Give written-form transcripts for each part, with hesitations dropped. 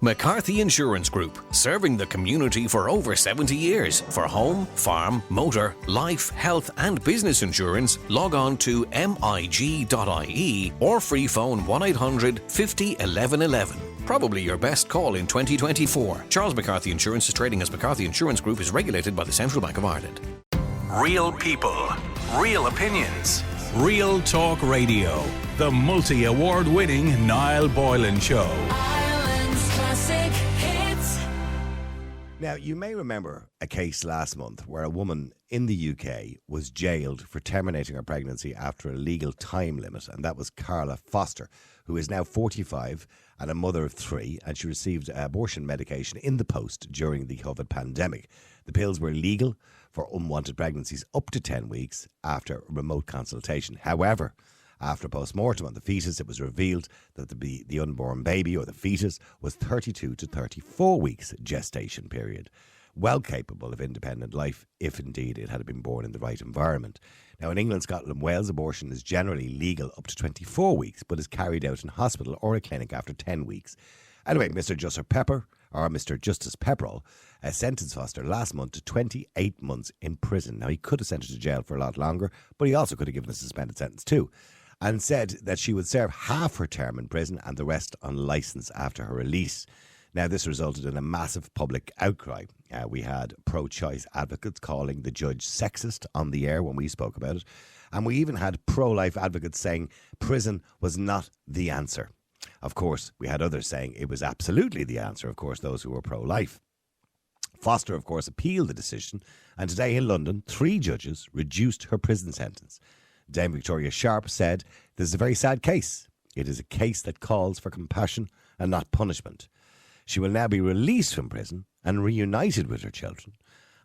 McCarthy Insurance Group, serving the community for over 70 years. For home, farm, motor, life, health and business insurance, log on to mig.ie or free phone 1800 50 11 11. Probably your best call in 2024. Charles McCarthy Insurance is trading as McCarthy Insurance Group, is regulated by the Central Bank of Ireland. Real people, real opinions, Real Talk Radio. The multi-award winning Niall Boylan Show. Now, you may remember a case last month where a woman in the UK was jailed for terminating her pregnancy after a legal time limit, and that was Carla Foster, who is now 45 and a mother of 3, and she received abortion medication in the post during the COVID pandemic. The pills were legal for unwanted pregnancies up to 10 weeks after remote consultation. However, after post-mortem on the fetus, it was revealed that the unborn baby or the fetus was 32 to 34 weeks gestation period, well capable of independent life if indeed it had been born in the right environment. Now, in England, Scotland and Wales, abortion is generally legal up to 24 weeks, but is carried out in hospital or a clinic after 10 weeks. Anyway, Mr. Justice Pepperell sentenced Foster last month to 28 months in prison. Now, he could have sent her to jail for a lot longer, but he also could have given a suspended sentence too, and said that she would serve half her term in prison and the rest on licence after her release. Now, this resulted in a massive public outcry. We had pro-choice advocates calling the judge sexist on the air when we spoke about it. And we even had pro-life advocates saying prison was not the answer. Of course, we had others saying it was absolutely the answer, of course, those who were pro-life. Foster, of course, appealed the decision, and today in London, 3 judges reduced her prison sentence. Dame Victoria Sharp said, "This is a very sad case. It is a case that calls for compassion and not punishment. She will now be released from prison and reunited with her children."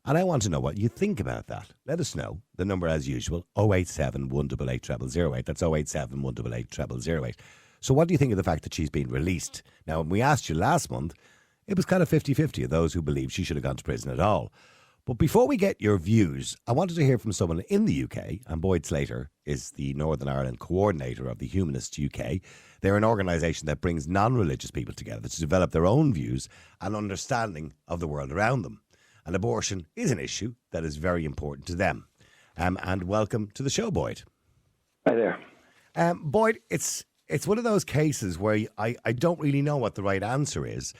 And I want to know what you think about that. Let us know. The number, as usual, 087 188 0008. That's 087 188 0008. So what do you think of the fact that she's been released? Now, when we asked you last month, it was kind of 50-50 of those who believed she should have gone to prison at all. But before we get your views, I wanted to hear from someone in the UK, and Boyd Slater is the Northern Ireland coordinator of the Humanists UK. They're an organisation that brings non-religious people together to develop their own views and understanding of the world around them. And abortion is an issue that is very important to them. And welcome to the show, Boyd. Hi there. Boyd, it's one of those cases where I don't really know what the right answer is.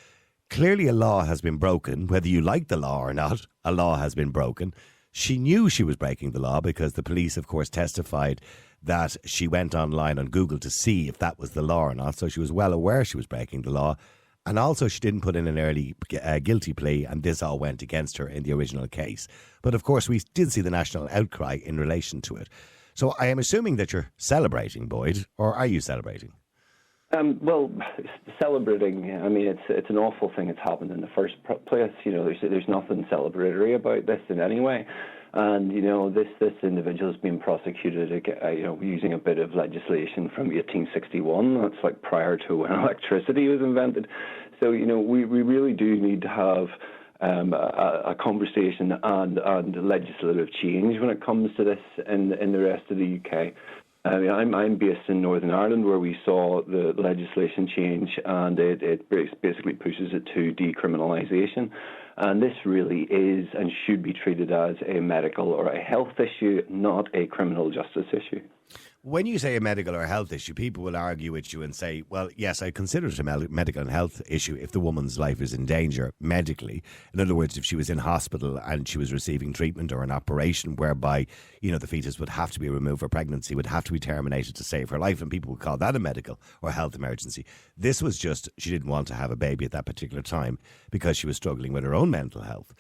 Clearly a law has been broken, whether you like the law or not, a law has been broken. She knew she was breaking the law because the police, of course, testified that she went online on Google to see if that was the law or not. So she was well aware she was breaking the law. And also she didn't put in an early guilty plea, and this all went against her in the original case. But of course, we did see the national outcry in relation to it. So I am assuming that you're celebrating, Boyd, or are you celebrating? Well, celebrating, I mean, it's an awful thing that's happened in the first place. You know, there's nothing celebratory about this in any way. And, you know, this individual has been prosecuted, using a bit of legislation from 1861. That's like prior to when electricity was invented. So, you know, we really do need to have a conversation and legislative change when it comes to this in the rest of the UK. I'm based in Northern Ireland, where we saw the legislation change, and it basically pushes it to decriminalisation. And this really is and should be treated as a medical or a health issue, not a criminal justice issue. When you say a medical or health issue, people will argue with you and say, well, yes, I consider it a medical and health issue if the woman's life is in danger medically. In other words, if she was in hospital and she was receiving treatment or an operation whereby, you know, the fetus would have to be removed for pregnancy, would have to be terminated to save her life, and people would call that a medical or health emergency. This was just, she didn't want to have a baby at that particular time because she was struggling with her own mental health.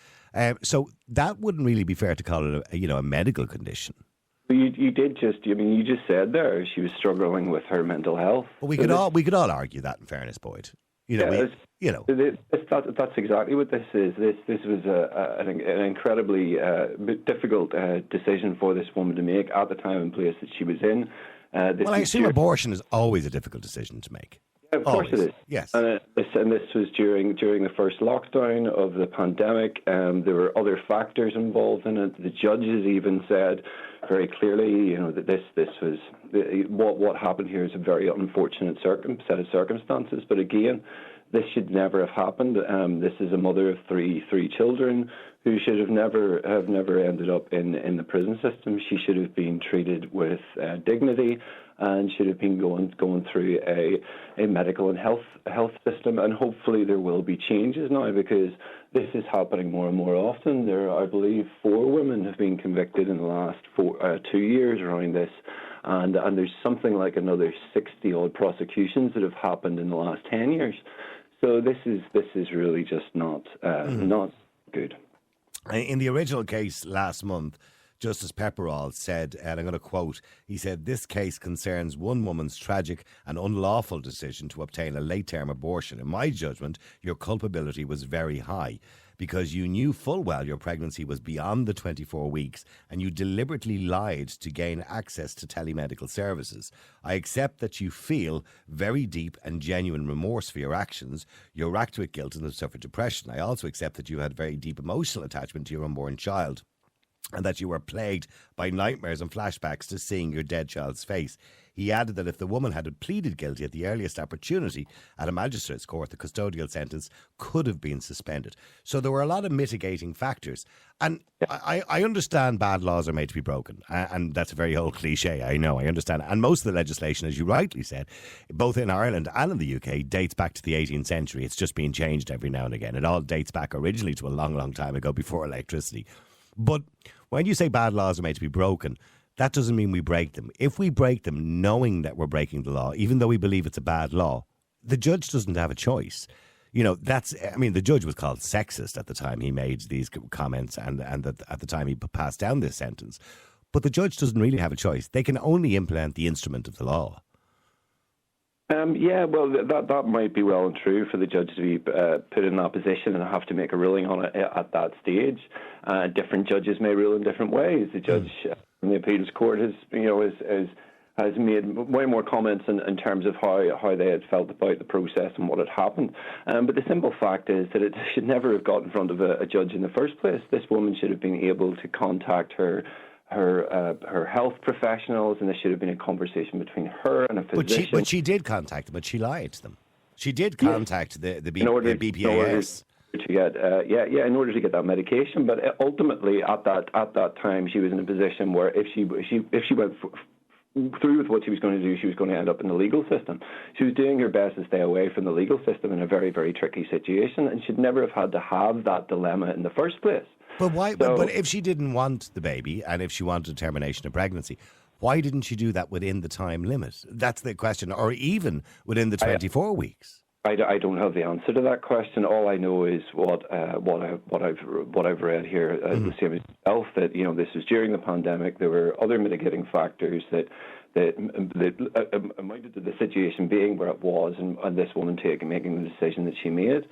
So that wouldn't really be fair to call it a medical condition. You just said there she was struggling with her mental health. Well, we could all argue that, in fairness, Boyd. That's exactly what this is. This was an incredibly difficult decision for this woman to make at the time and place that she was in. I assume abortion is always a difficult decision to make. Yeah, of course it is. Yes. And this was during the first lockdown of the pandemic. There were other factors involved in it. The judges even said very clearly, you know, that this was what happened here is a very unfortunate set of circumstances. But again, This should never have happened. This is a mother of three children who should have never ended up in the prison system. She should have been treated with dignity and should have been going through a medical and health system. And hopefully there will be changes now, because this is happening more and more often. There are, I believe, 4 women have been convicted in the last 2 years around this. And there's something like another 60-odd prosecutions that have happened in the last 10 years. So this is really just not good. In the original case last month, Justice Pepperall said, and I'm going to quote, he said, "This case concerns one woman's tragic and unlawful decision to obtain a late-term abortion. In my judgment, your culpability was very high because you knew full well your pregnancy was beyond the 24 weeks and you deliberately lied to gain access to telemedical services. I accept that you feel very deep and genuine remorse for your actions. You're racked with guilt and have suffered depression. I also accept that you had very deep emotional attachment to your unborn child, and that you were plagued by nightmares and flashbacks to seeing your dead child's face." He added that if the woman had pleaded guilty at the earliest opportunity at a magistrate's court, the custodial sentence could have been suspended. So there were a lot of mitigating factors. And I understand bad laws are made to be broken. And that's a very old cliche, I know, I understand. And most of the legislation, as you rightly said, both in Ireland and in the UK, dates back to the 18th century. It's just been changed every now and again. It all dates back originally to a long, long time ago before electricity. But when you say bad laws are made to be broken, that doesn't mean we break them. If we break them knowing that we're breaking the law, even though we believe it's a bad law, the judge doesn't have a choice. You know, the judge was called sexist at the time he made these comments and at the time he passed down this sentence. But the judge doesn't really have a choice. They can only implement the instrument of the law. That might be well and true for the judge to be put in that position and have to make a ruling on it at that stage. Different judges may rule in different ways. The judge in the appeals court has made way more comments in terms of how they had felt about the process and what had happened. But the simple fact is that it should never have got in front of a judge in the first place. This woman should have been able to contact her health professionals, and there should have been a conversation between her and a physician. But she did contact them, but she lied to them. She did contact the BPAS. In order to get that medication. But ultimately, at that time, she was in a position where if she went through with what she was going to do, she was going to end up in the legal system. She was doing her best to stay away from the legal system in a very, very tricky situation, and she'd never have had to have that dilemma in the first place. But why? But if she didn't want the baby and if she wanted a termination of pregnancy, why didn't she do that within the time limit? That's the question, or even within the 24 weeks. I don't have the answer to that question. All I know is what I've read here, the same as yourself, that this was during the pandemic. There were other mitigating factors that amounted to the situation being where it was, and this woman making the decision that she made.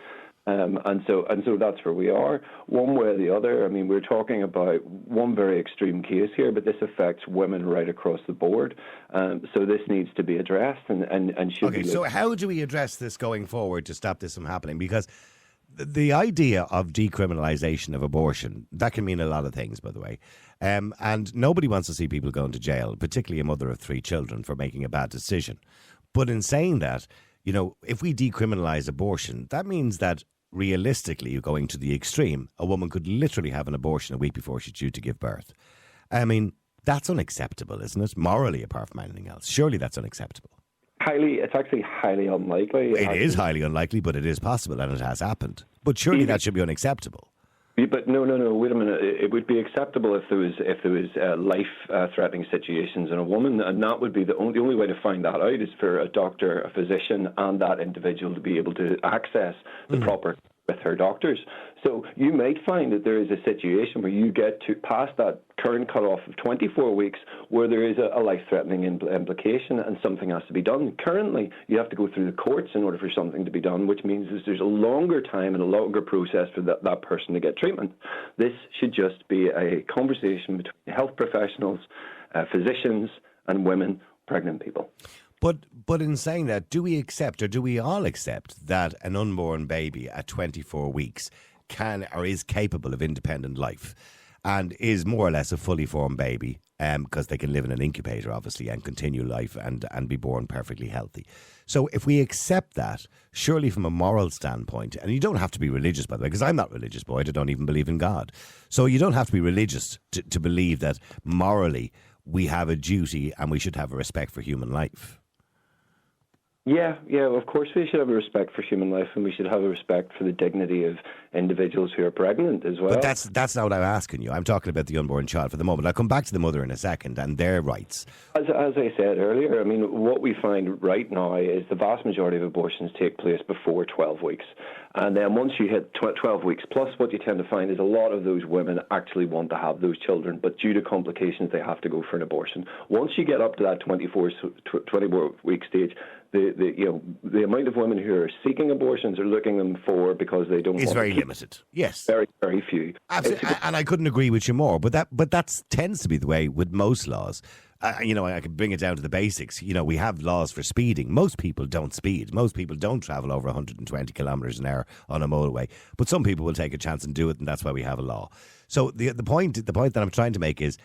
And so that's where we are. One way or the other, I mean, we're talking about one very extreme case here, but this affects women right across the board. So this needs to be addressed and should be. Okay, so how do we address this going forward to stop this from happening? Because the idea of decriminalisation of abortion, that can mean a lot of things, by the way. And nobody wants to see people going to jail, particularly a mother of 3 children, for making a bad decision. But in saying that, if we decriminalise abortion, that means that realistically, going to the extreme, a woman could literally have an abortion a week before she's due to give birth. I mean, that's unacceptable, isn't it? Morally, apart from anything else. Surely that's unacceptable. It's actually highly unlikely. It is highly unlikely, but it is possible and it has happened. But surely that should be unacceptable. But no. Wait a minute. It would be acceptable if there was life-threatening situations in a woman, and that would be the only way to find that out is for a doctor, a physician, and that individual to be able to access the proper with her doctors. So you might find that there is a situation where you get to past that current cutoff of 24 weeks where there is a life-threatening implication and something has to be done. Currently, you have to go through the courts in order for something to be done, which means there's a longer time and a longer process for that person to get treatment. This should just be a conversation between health professionals, physicians, and women, pregnant people. But in saying that, do we accept, or do we all accept, that an unborn baby at 24 weeks can or is capable of independent life? and is more or less a fully formed baby, because they can live in an incubator, obviously, and continue life and be born perfectly healthy. So if we accept that, surely from a moral standpoint, and you don't have to be religious, by the way, because I'm not religious, Boyd, I don't even believe in God. So you don't have to be religious to believe that morally we have a duty and we should have a respect for human life. Yeah, of course we should have a respect for human life, and we should have a respect for the dignity of individuals who are pregnant as well. But that's not what I'm asking you. I'm talking about the unborn child for the moment. I'll come back to the mother in a second and their rights. As I said earlier, I mean, what we find right now is the vast majority of abortions take place before 12 weeks. And then once you hit 12 weeks plus, what you tend to find is a lot of those women actually want to have those children, but due to complications, they have to go for an abortion. Once you get up to that 24-week stage, the amount of women who are seeking abortions or looking them for because they don't. It's very limited. Yes, very, very few. Absolutely. And I couldn't agree with you more. But that tends to be the way with most laws. I can bring it down to the basics. We have laws for speeding. Most people don't speed. Most people don't travel over 120 kilometres an hour on a motorway. But some people will take a chance and do it, and that's why we have a law. So the point that I'm trying to make is,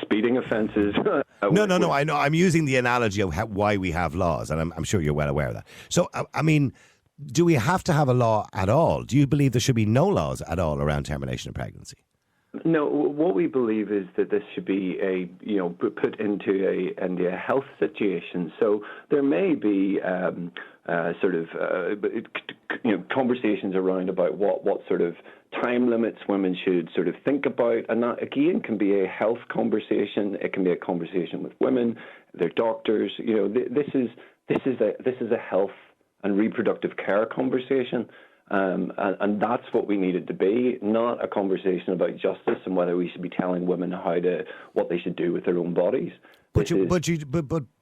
speeding offences. No. I know. I'm using the analogy of why we have laws, and I'm sure you're well aware of that. So, I mean, do we have to have a law at all? Do you believe there should be no laws at all around termination of pregnancy? No, what we believe is that this should be put into a health situation. So there may be conversations around about what sort of time limits women should sort of think about, and that again can be a health conversation. It can be a conversation with women, their doctors. This is a health and reproductive care conversation. And that's what we need it to be, not a conversation about justice and whether we should be telling women what they should do with their own bodies. But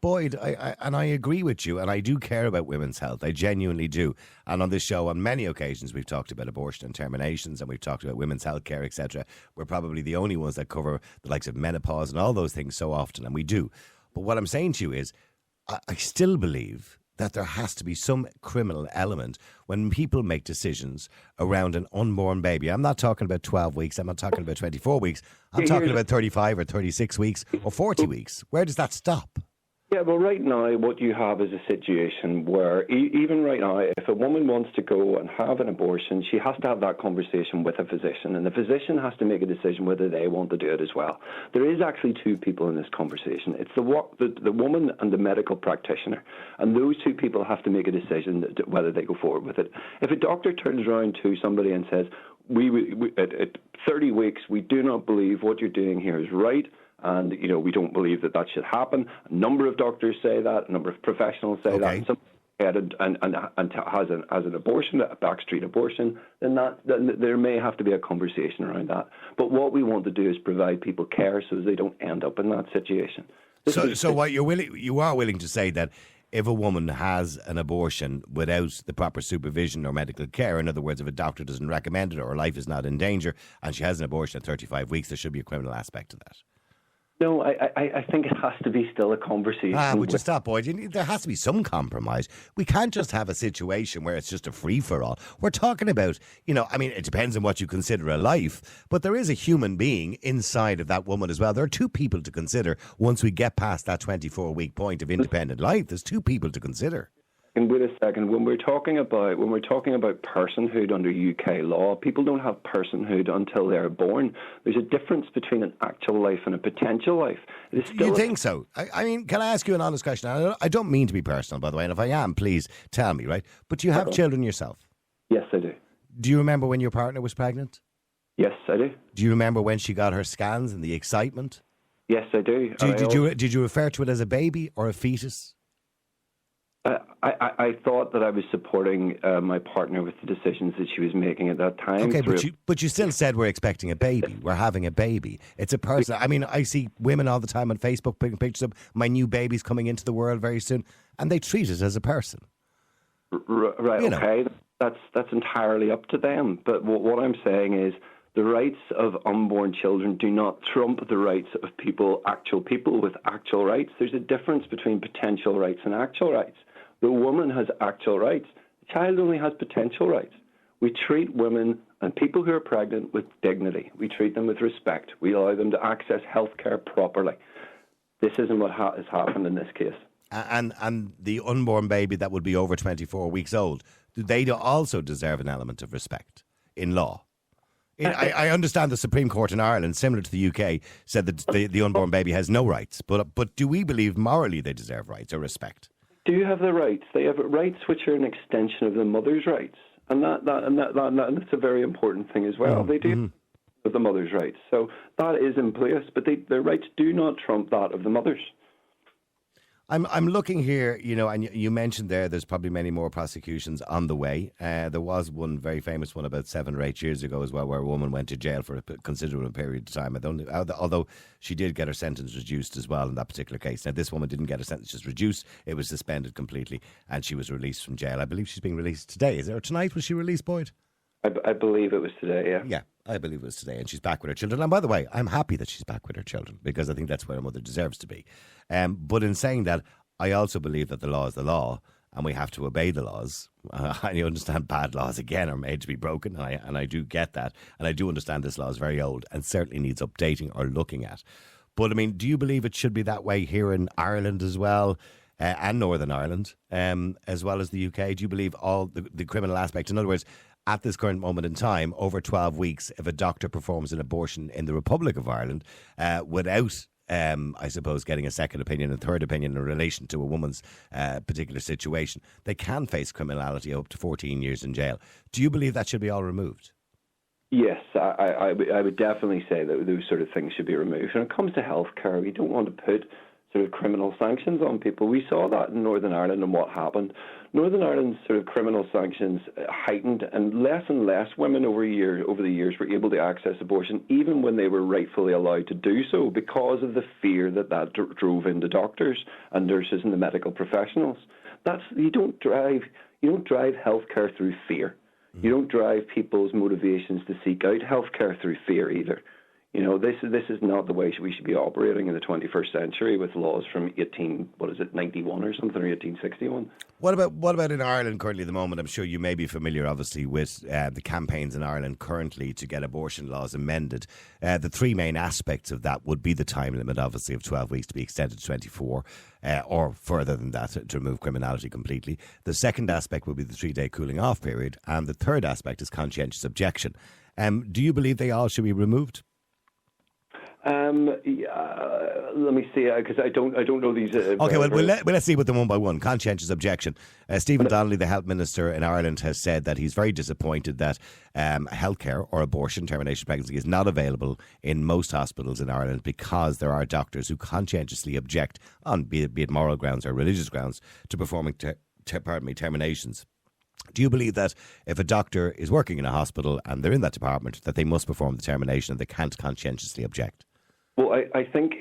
Boyd, I agree with you, and I do care about women's health. I genuinely do. And on this show, on many occasions, we've talked about abortion and terminations, and we've talked about women's health care, etc. We're probably the only ones that cover the likes of menopause and all those things so often, and we do. But what I'm saying to you is, I still believe that there has to be some criminal element when people make decisions around an unborn baby. I'm not talking about 12 weeks. I'm not talking about 24 weeks. I'm talking about 35 or 36 weeks or 40 weeks. Where does that stop? Yeah, well, right now what you have is a situation where even right now, if a woman wants to go and have an abortion, she has to have that conversation with a physician, and the physician has to make a decision whether they want to do it as well. There is actually two people in this conversation. It's the woman and the medical practitioner, and those two people have to make a decision whether they go forward with it. If a doctor turns around to somebody and says, at 30 weeks, we do not believe what you're doing here is right, and, we don't believe that should happen. A number of doctors say that. A number of professionals say that. And some has an abortion, a backstreet abortion, then there may have to be a conversation around that. But what we want to do is provide people care so they don't end up in that situation. So what you are willing to say that if a woman has an abortion without the proper supervision or medical care, in other words, if a doctor doesn't recommend it or her life is not in danger and she has an abortion at 35 weeks, there should be a criminal aspect to that? No, I think it has to be still a conversation. Would you stop, Boyd? There has to be some compromise. We can't just have a situation where it's just a free-for-all. We're talking about, it depends on what you consider a life, but there is a human being inside of that woman as well. There are two people to consider once we get past that 24-week point of independent life. There's two people to consider. And wait a second, when we're talking about personhood under UK law, people don't have personhood until they're born. There's a difference between an actual life and a potential life. You think so? I mean, can I ask you an honest question? I don't mean to be personal, by the way, and if I am, please tell me, right? But do you have children yourself? Yes, I do. Do you remember when your partner was pregnant? Yes, I do. Do you remember when she got her scans and the excitement? Yes, I do. Did you refer to it as a baby or a fetus? I thought that I was supporting my partner with the decisions that she was making at that time. Okay, but you still said we're expecting a baby. We're having a baby. It's a person. I mean, I see women all the time on Facebook putting pictures of my new baby's coming into the world very soon, and they treat it as a person. Right, okay. That's entirely up to them. But what I'm saying is the rights of unborn children do not trump the rights of actual people with actual rights. There's a difference between potential rights and actual rights. The woman has actual rights. The child only has potential rights. We treat women and people who are pregnant with dignity. We treat them with respect. We allow them to access healthcare properly. This isn't what has happened in this case. And the unborn baby that would be over 24 weeks old, do they also deserve an element of respect in law? I understand the Supreme Court in Ireland, similar to the UK, said that the unborn baby has no rights. But do we believe morally they deserve rights or respect? Do have the rights. They have rights which are an extension of the mother's rights. And that's a very important thing as well. They do have the mother's rights. So that is in place, but their rights do not trump that of the mother's. I'm looking here, and you mentioned there's probably many more prosecutions on the way. There was one very famous one about 7 or 8 years ago as well, where a woman went to jail for a considerable period of time. Although she did get her sentence reduced as well in that particular case. Now, this woman didn't get her sentence just reduced. It was suspended completely, and she was released from jail. I believe she's being released today. Is it, or tonight was she released, Boyd? I believe it was today, yeah. Yeah, I believe it was today, and she's back with her children. And by the way, I'm happy that she's back with her children, because I think that's where a mother deserves to be. But in saying that, I also believe that the law is the law, and we have to obey the laws. I understand bad laws, again, are made to be broken, and I do get that. And I do understand this law is very old and certainly needs updating or looking at. But, I mean, do you believe it should be that way here in Ireland as well, and Northern Ireland, as well as the UK? Do you believe all the criminal aspect? In other words, at this current moment in time, over 12 weeks, if a doctor performs an abortion in the Republic of Ireland without, I suppose, getting a second opinion and third opinion in relation to a woman's particular situation, they can face criminality up to 14 years in jail. Do you believe that should be all removed? Yes, I would definitely say that those sort of things should be removed. When it comes to healthcare, we don't want to put sort of criminal sanctions on people. We saw that in Northern Ireland and what happened. Northern Ireland's sort of criminal sanctions heightened, and less women over the years were able to access abortion, even when they were rightfully allowed to do so, because of the fear that drove into doctors and nurses and the medical professionals. You don't drive healthcare through fear. You don't drive people's motivations to seek out healthcare through fear either. This is not the way we should be operating in the 21st century with laws from 91 or something, or 1861. What about in Ireland currently at the moment? I'm sure you may be familiar, obviously, with the campaigns in Ireland currently to get abortion laws amended. The three main aspects of that would be the time limit, obviously, of 12 weeks to be extended to 24, or further than that to remove criminality completely. The second aspect would be the 3-day cooling off period. And the third aspect is conscientious objection. Do you believe they all should be removed? Let me see, because I don't know these. Okay, let's see with them one by one. Conscientious objection. Stephen Donnelly, the health minister in Ireland, has said that he's very disappointed that healthcare or abortion, termination of pregnancy, is not available in most hospitals in Ireland because there are doctors who conscientiously object on be it moral grounds or religious grounds to performing terminations. Do you believe that if a doctor is working in a hospital and they're in that department, that they must perform the termination and they can't conscientiously object? Well, I think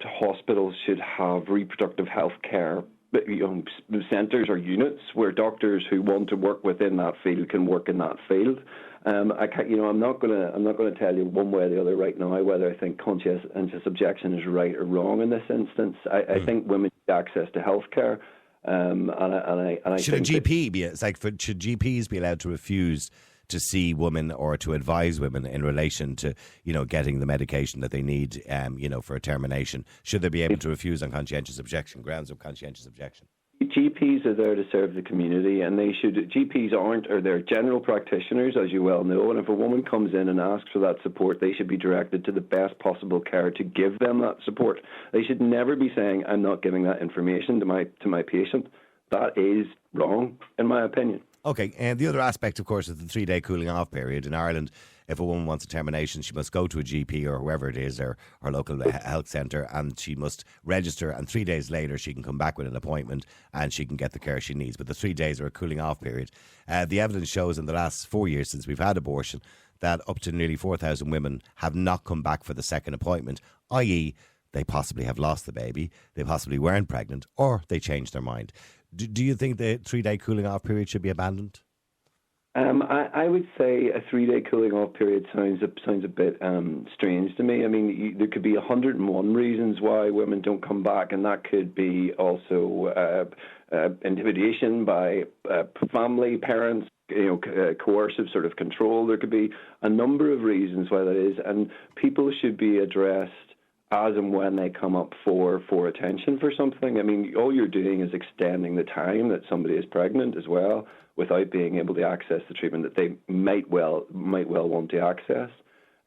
hospitals should have reproductive health care centres or units where doctors who want to work within that field can work in that field. I'm not going to tell you one way or the other right now whether I think conscientious objection is right or wrong in this instance. I think women need access to health care. Should GPs be allowed to refuse to see women or to advise women in relation to getting the medication that they need for a termination? Should they be able to refuse on conscientious objection, grounds of conscientious objection? GPs are there to serve the community, and they're general practitioners, as you well know, and if a woman comes in and asks for that support, they should be directed to the best possible care to give them that support. They should never be saying, I'm not giving that information to my patient. That is wrong, in my opinion. Okay, and the other aspect, of course, is the 3-day cooling off period. In Ireland, if a woman wants a termination, she must go to a GP or whoever it is, or her local health centre, and she must register, and 3 days later she can come back with an appointment and she can get the care she needs. But the 3 days are a cooling off period. The evidence shows in the last 4 years since we've had abortion that up to nearly 4,000 women have not come back for the second appointment, i.e. they possibly have lost the baby, they possibly weren't pregnant, or they changed their mind. Do you think the 3-day cooling off period should be abandoned? I would say a 3-day cooling off period sounds a bit strange to me. I mean, there could be 101 reasons why women don't come back, and that could be also intimidation by family, parents, coercive sort of control. There could be a number of reasons why that is, and people should be addressed as and when they come up for attention for something. I mean, all you're doing is extending the time that somebody is pregnant as well, without being able to access the treatment that they might well want to access.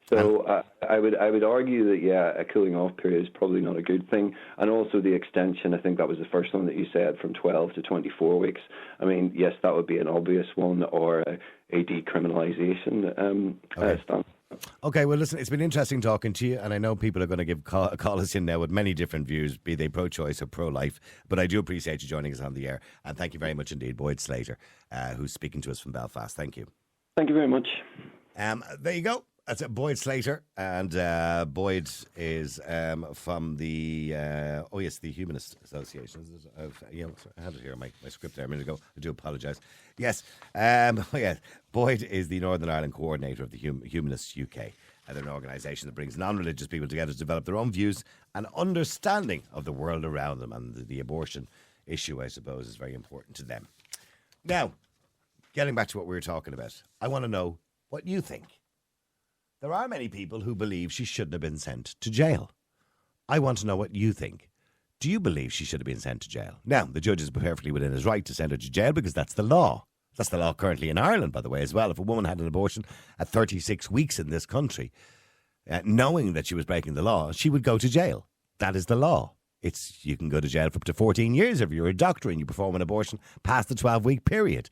So I would argue that, a cooling off period is probably not a good thing. And also the extension, I think that was the first one that you said, from 12 to 24 weeks. I mean, yes, that would be an obvious one, or a decriminalisation stance. Okay, well, listen, it's been interesting talking to you, and I know people are going to call us in now with many different views, be they pro-choice or pro-life, but I do appreciate you joining us on the air, and thank you very much indeed, Boyd Slater, who's speaking to us from Belfast. Thank you. Thank you very much. There you go. That's Boyd Slater, and Boyd is from the the Humanist Association. I had it here on my script there a minute ago. I do apologise. Yes, Boyd is the Northern Ireland coordinator of the Humanists UK. They're an organisation that brings non-religious people together to develop their own views and understanding of the world around them, and the abortion issue, I suppose, is very important to them. Now, getting back to what we were talking about, I want to know what you think. There are many people who believe she shouldn't have been sent to jail. I want to know what you think. Do you believe she should have been sent to jail? Now, the judge is perfectly within his right to send her to jail because that's the law. That's the law currently in Ireland, by the way, as well. If a woman had an abortion at 36 weeks in this country, knowing that she was breaking the law, she would go to jail. That is the law. You can go to jail for up to 14 years if you're a doctor and you perform an abortion past the 12-week period.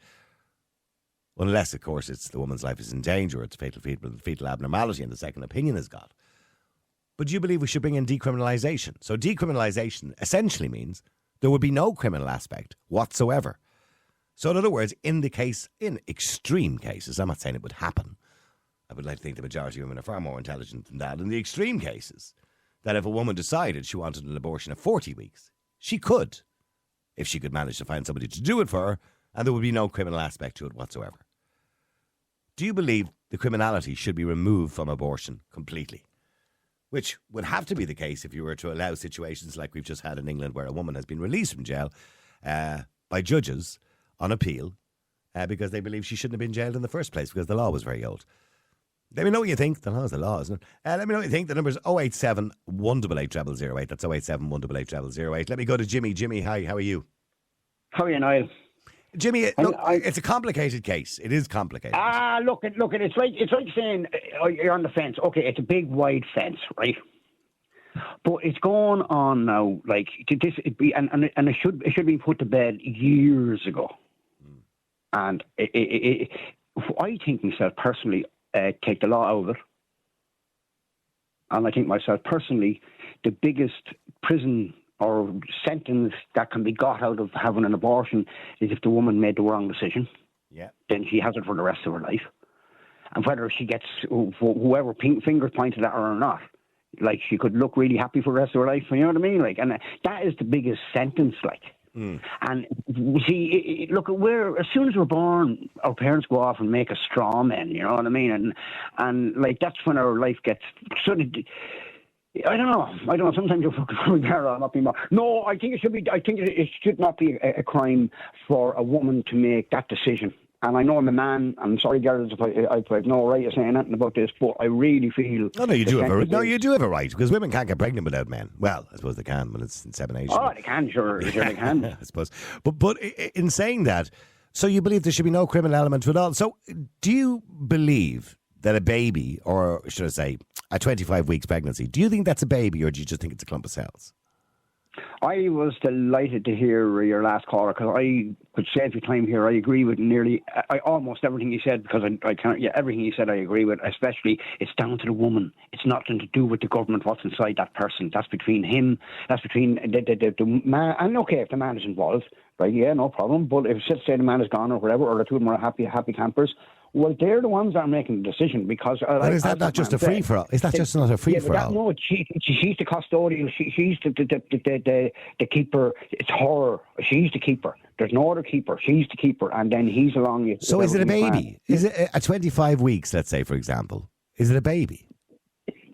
Unless, of course, it's the woman's life is in danger, or it's fetal abnormality and the second opinion is got. But do you believe we should bring in decriminalisation? So decriminalisation essentially means there would be no criminal aspect whatsoever. So in other words, in extreme cases, I'm not saying it would happen. I would like to think the majority of women are far more intelligent than that. In the extreme cases, that if a woman decided she wanted an abortion at 40 weeks, she could, if she could manage to find somebody to do it for her, and there would be no criminal aspect to it whatsoever. Do you believe the criminality should be removed from abortion completely? Which would have to be the case if you were to allow situations like we've just had in England, where a woman has been released from jail by judges on appeal because they believe she shouldn't have been jailed in the first place because the law was very old. Let me know what you think. The law is the law, isn't it? Let me know what you think. The number is 087 188 0008. That's 087 188 0008. Let me go to Jimmy. Jimmy, hi, how are you? How are you, Niall? Jimmy, look, it's a complicated case. It is complicated. Look, it's like saying you're on the fence. Okay, it's a big, wide fence, right? But it's going on now. Like this, it should be put to bed years ago. And I think myself personally, take the law out of it. And I think myself personally, the biggest prison or sentence that can be got out of having an abortion is if the woman made the wrong decision. Yeah. Then she has it for the rest of her life. And whether she gets whoever fingers pointed at her or not, like, she could look really happy for the rest of her life. You know what I mean? Like, and that is the biggest sentence, like. And see, look, as soon as we're born, our parents go off and make us straw men. You know what I mean? And like, that's when our life gets sort of. I don't know. Sometimes you're fucking not being. No, I think it should be. I think it should not be a crime for a woman to make that decision. And I know I'm a man. I'm sorry, girls, if I have no right of saying anything about this, but I really feel. No, you do have a right. No, you do have a right, because women can't get pregnant without men. Well, I suppose they can when it's insemination. Oh, they can, sure they can. I suppose. But in saying that, so you believe there should be no criminal element to it all. So do you believe that a baby, or should I say, a 25 weeks pregnancy, do you think that's a baby, or do you just think it's a clump of cells? I was delighted to hear your last caller, because I could save you time here. I agree with almost everything you said, because I can't. Yeah, everything you said I agree with. Especially, it's down to the woman. It's nothing to do with the government. What's inside that person? That's between him. That's between the man. And okay, if the man is involved, Right, yeah, no problem. But if say the man is gone or whatever, or the two of them are happy campers, well, they're the ones that are making the decision because. But is that not just a free for all? Is that just not a free for all? No, she's the custodian. She's the keeper. It's her. She's the keeper. There's no other keeper. She's the keeper, and then he's along. So is it a baby? Is it at 25 weeks? Let's say, for example, is it a baby?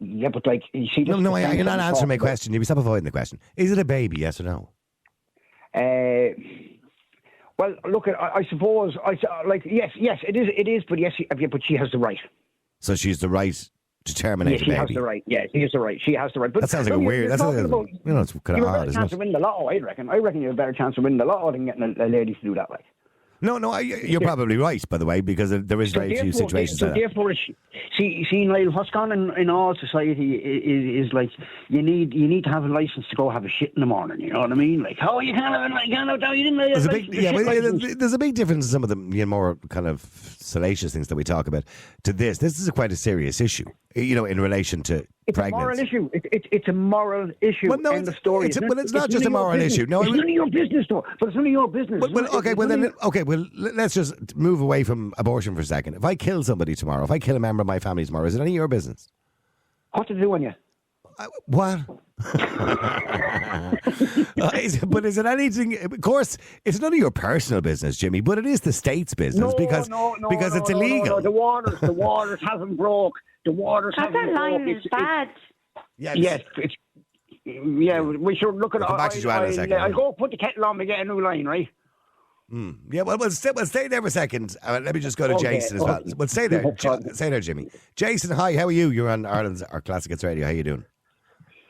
Yeah, but like you see. No, you're not answering my question. You stop avoiding the question. Is it a baby? Yes or no? Well, look, I suppose, yes, it is, but yes, but she has the right. So she's the right to terminate a baby. She has the right. Yeah, she has the right. She has the right. But that sounds like a weird. That's it's kind of odd, isn't it? You have a better chance of winning the lotto, I reckon. I reckon you have a better chance of winning the lotto than getting a lady to do that, like. No, you're probably right, by the way, because there is very few situations like that. So therefore, see, Niall, what's gone in all society is like you need to have a license to go have a shit in the morning. You know what I mean? Like, oh, you can't have it. You didn't have a license. There's a big difference in some of the more kind of salacious things that we talk about to this. This is quite a serious issue, in relation to pregnancy. It's a moral issue. Well, no, end of story. It's not just a moral issue. No, it's none of your business, though. But it's none of your business. Well, let's just move away from abortion for a second. If I kill somebody tomorrow, if I kill a member of my family tomorrow, is it any of your business? What to do on you? What? But is it anything? Of course, it's none of your personal business, Jimmy. But it is the state's business because it's illegal. No. The waters haven't broke. The waters haven't broke. That line is bad. Yes. Yeah, we should look at it. Come back to Joanna in a second. I'll go put the kettle on and get a new line, right? Yeah, we'll stay there for a second. Let me just go to Jason as well. Well, stay there. Stay there, Jimmy. Jason, hi, how are you? You're on Ireland's Our Classic Hits Radio. How you doing?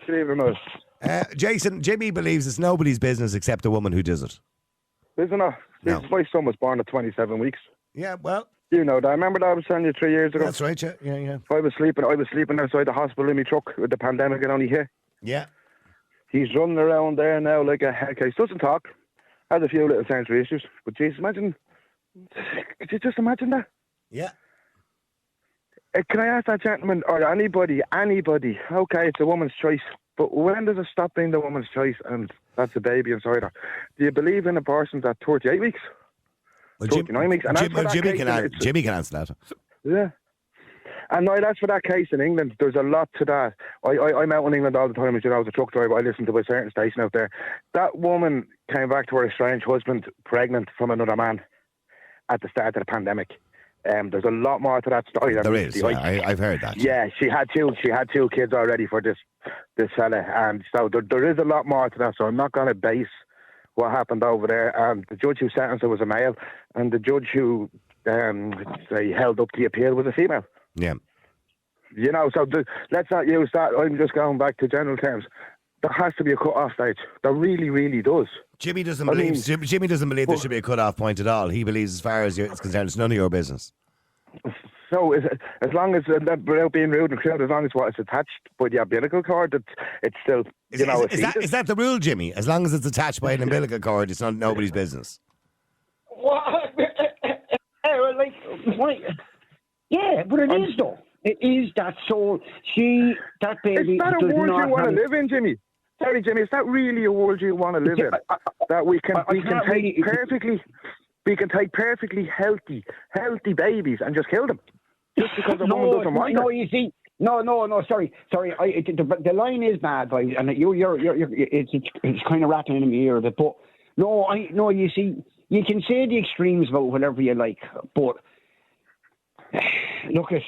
Good evening, Miles. Jason, Jimmy believes it's nobody's business except the woman who does it. Isn't it? No. My son was born at 27 weeks. Yeah, well... You know that. I remember that I was telling you 3 years ago. That's right, yeah. I was sleeping outside the hospital in my truck with the pandemic and only hit. Yeah. He's running around there now like a heck. He doesn't talk. Has a few little sensory issues. But Jesus, could you just imagine that? Yeah. Can I ask that gentleman, or anybody, okay, it's a woman's choice, but when does it stop being the woman's choice and that's a baby inside her? Do you believe in abortions at 38 weeks? Well, 39 weeks? And Jimmy can answer that. Yeah. And no, that's for that case in England. There's a lot to that. I'm out in England all the time. As you know, I was a truck driver. I listen to a certain station out there. That woman came back to her estranged husband pregnant from another man at the start of the pandemic. There's a lot more to that story. There is. I've heard that. Yeah, she had two kids already for this fella, and so there is a lot more to that. So I'm not going to base what happened over there. The judge who sentenced her was a male, and the judge who they held up the appeal was a female. Yeah. You know, so let's not use that. I'm just going back to general terms. There has to be a cut-off stage. There really, really does. Jimmy doesn't believe there should be a cut-off point at all. He believes, as far as it's concerned, it's none of your business. So, as long as, without being rude and crude, as long as what is attached by the umbilical cord, it's still, is that the rule, Jimmy? As long as it's attached by an umbilical cord, it's not nobody's business. Yeah, but it is though. It is that soul. That baby. Is that a world you want to live in, Jimmy? Sorry, Jimmy. Is that really a world you want to live in? That we can take perfectly healthy babies and just kill them just because a woman doesn't want them. No, you see. No. Sorry. The line is bad, boys, and it's kind of rattling in my ear a bit. But no. You see, you can say the extremes about whatever you like, but. Look at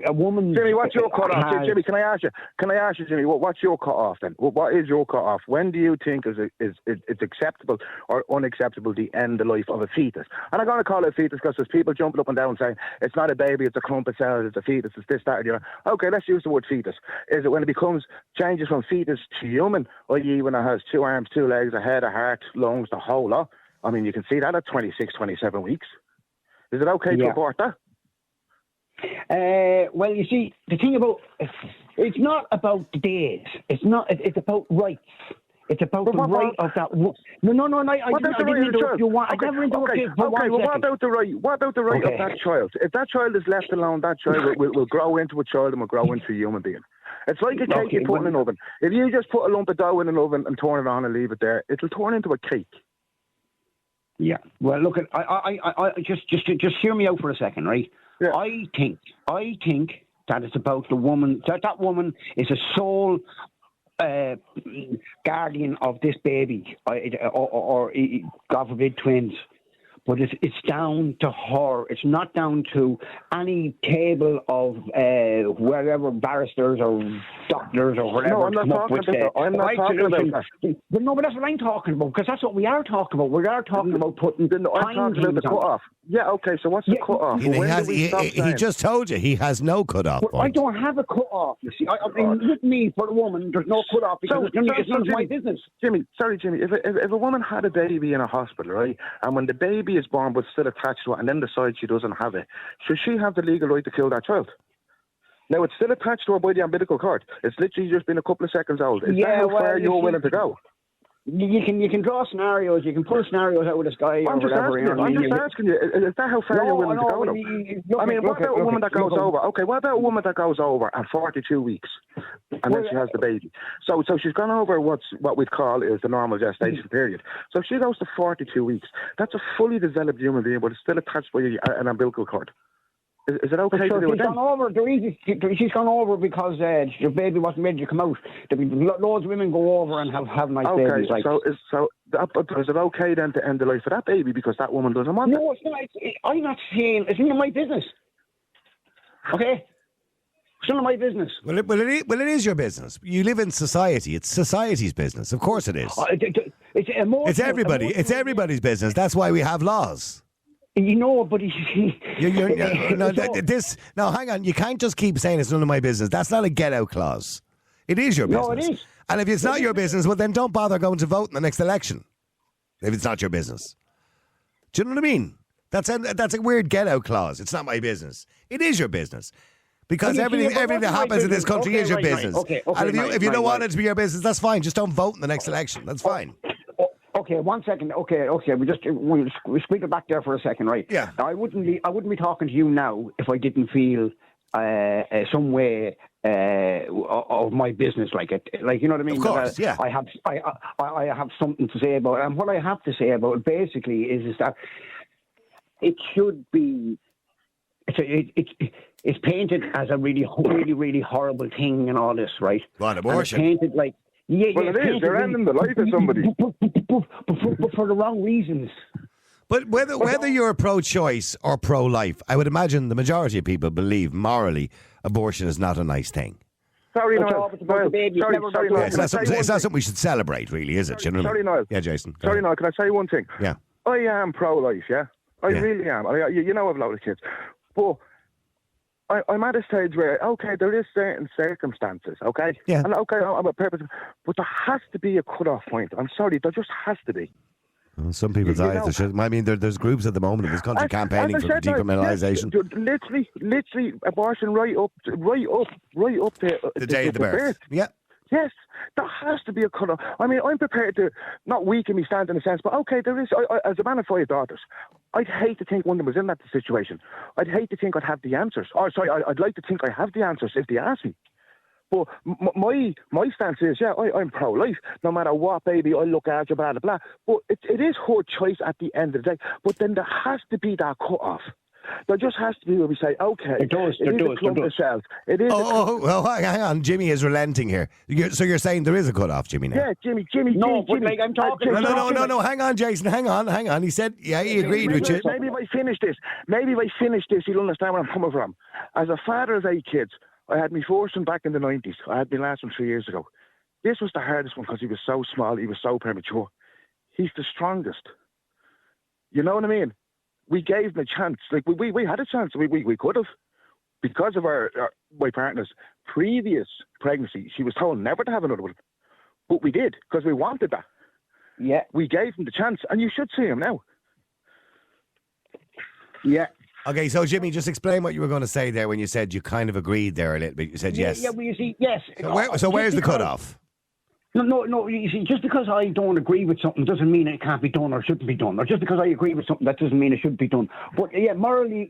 a woman. Jimmy, what's your cut off? Jimmy, can I ask you, Jimmy, what's your cut off then? What is your cut off? When do you think it's acceptable or unacceptable to end the life of a fetus? And I'm going to call it a fetus because there's people jumping up and down saying it's not a baby, it's a clump of cells, it's a fetus, it's this, that, or the Okay, let's use the word fetus. Is it when it changes from fetus to human, i.e. when it has 2 arms, 2 legs, a head, a heart, lungs, the whole lot? I mean, you can see that at 26, 27 weeks. Is it okay to abort that? Well, you see, the thing about it's not about the days. It's about rights. It's about the right of that. No. What about the right of the child? What about the right of that child? If that child is left alone, that child will grow into a child and will grow into a human being. It's like a cake you put in an oven. If you just put a lump of dough in an oven and turn it on and leave it there, it'll turn into a cake. Yeah. Well, look, I just hear me out for a second, right? Yeah. I think that it's about the woman. That woman is a sole guardian of this baby, or God forbid, twins. But it's down to her. It's not down to any table of wherever barristers or doctors or whatever. No, I'm not talking about that. I'm not talking about that. But no, but that's what I'm talking about, because that's what we are talking about. We are talking about putting I'm talking about the cut-off. Yeah, okay, so what's the cut-off? He just told you he has no cut-off point. I don't have a cut-off, you see. I mean, with me, for the woman, there's no cut-off because it's none of my business. Jimmy, if a woman had a baby in a hospital, right, and when the baby is born but still attached to it and then decides she doesn't have it, should she have the legal right to kill that child? Now, it's still attached to her by the umbilical cord. It's literally just been a couple of seconds old. Is that how far you're willing to go? You can draw scenarios. You can pull scenarios out of the sky or whatever. I'm just asking you. Is that how far you're willing to go? I mean, what about a woman that goes over? Okay, what about a woman that goes over at 42 weeks and then she has the baby? So she's gone over what we'd call is the normal gestation period. So if she goes to 42 weeks, that's a fully developed human being, but it's still attached by an umbilical cord. Is it okay to do it then? She's gone over because the baby wasn't ready to come out. Loads of women go over and have nice babies. Like. So is it okay then to end the life of that baby because that woman doesn't want it? No, it's not. I'm not saying it's none of my business. Okay? It's none of my business. Well, it is your business. You live in society. It's society's business. Of course it is. It's everybody. It's everybody's business. That's why we have laws. You know, but no, hang on. You can't just keep saying it's none of my business. That's not a get-out clause. It is your business. No, it is. And if it's not your business, well, then don't bother going to vote in the next election. If it's not your business. Do you know what I mean? That's a weird get-out clause. It's not my business. It is your business. Because everything that happens in this country is your business. And if you don't want it to be your business, that's fine. Just don't vote in the next election. That's fine. Okay, 1 second. Okay. We speak it back there for a second, right? Yeah. Now, I wouldn't be talking to you now if I didn't feel some way of my business, like you know what I mean. Of course, yeah. I have something to say about it, and what I have to say about it basically is that it should be. It's painted as a really, really, really horrible thing and all this, right? What, abortion? And it's painted like. Yeah, well, it is. They're ending the life of somebody. But for the wrong reasons. But whether you're pro-choice or pro-life, I would imagine the majority of people believe morally abortion is not a nice thing. Sorry, Niall. It's not something we should celebrate, really, is it? Sorry, Niall. Yeah, Jason. Sorry, Niall. Can I say one thing? Yeah. I am pro-life, yeah? I really am. You know I've a lot of kids. But I'm at a stage where, okay, there is certain circumstances, okay? Yeah. And okay, I'm a purpose, but there has to be a cut-off point. I'm sorry, there just has to be. Well, some people's eyes. I mean, there's groups at the moment in this country campaigning for decriminalisation. Literally, abortion right up to the day of the birth. Yeah. Yes, there has to be a cut-off. I mean, I'm prepared to not weaken me stand in a sense, but okay, there is. As a man of 5 daughters, I'd hate to think one of them was in that situation. I'd hate to think I'd have the answers. I'd like to think I have the answers if they ask me. But my stance is, I'm pro-life. No matter what, baby, I look after, blah, blah, blah. But it is her choice at the end of the day. But then there has to be that cut-off. There just has to be where we say, okay, it is a clump of cells. It is. Well, hang on. Jimmy is relenting here. So you're saying there is a cut-off, Jimmy, now? Yeah, Jimmy. No, Jimmy. Like I'm talking. No. Hang on, Jason. Hang on. He said, he agreed with you. Maybe if I finish this, you'll understand where I'm coming from. As a father of 8 kids, I had my first one back in the 90s. I had my last one 3 years ago. This was the hardest one because he was so small. He was so premature. He's the strongest. You know what I mean? We gave him a chance. Like we had a chance. We could have, because of my partner's previous pregnancy. She was told never to have another one, but we did because we wanted that. Yeah, we gave him the chance, and you should see him now. Yeah. Okay, so Jimmy, just explain what you were going to say there when you said you kind of agreed there a little bit. You said yes. Yeah, well, you see, yes. So where's the cutoff? No, you see, just because I don't agree with something doesn't mean it can't be done or shouldn't be done. Or just because I agree with something, that doesn't mean it shouldn't be done. But yeah, morally,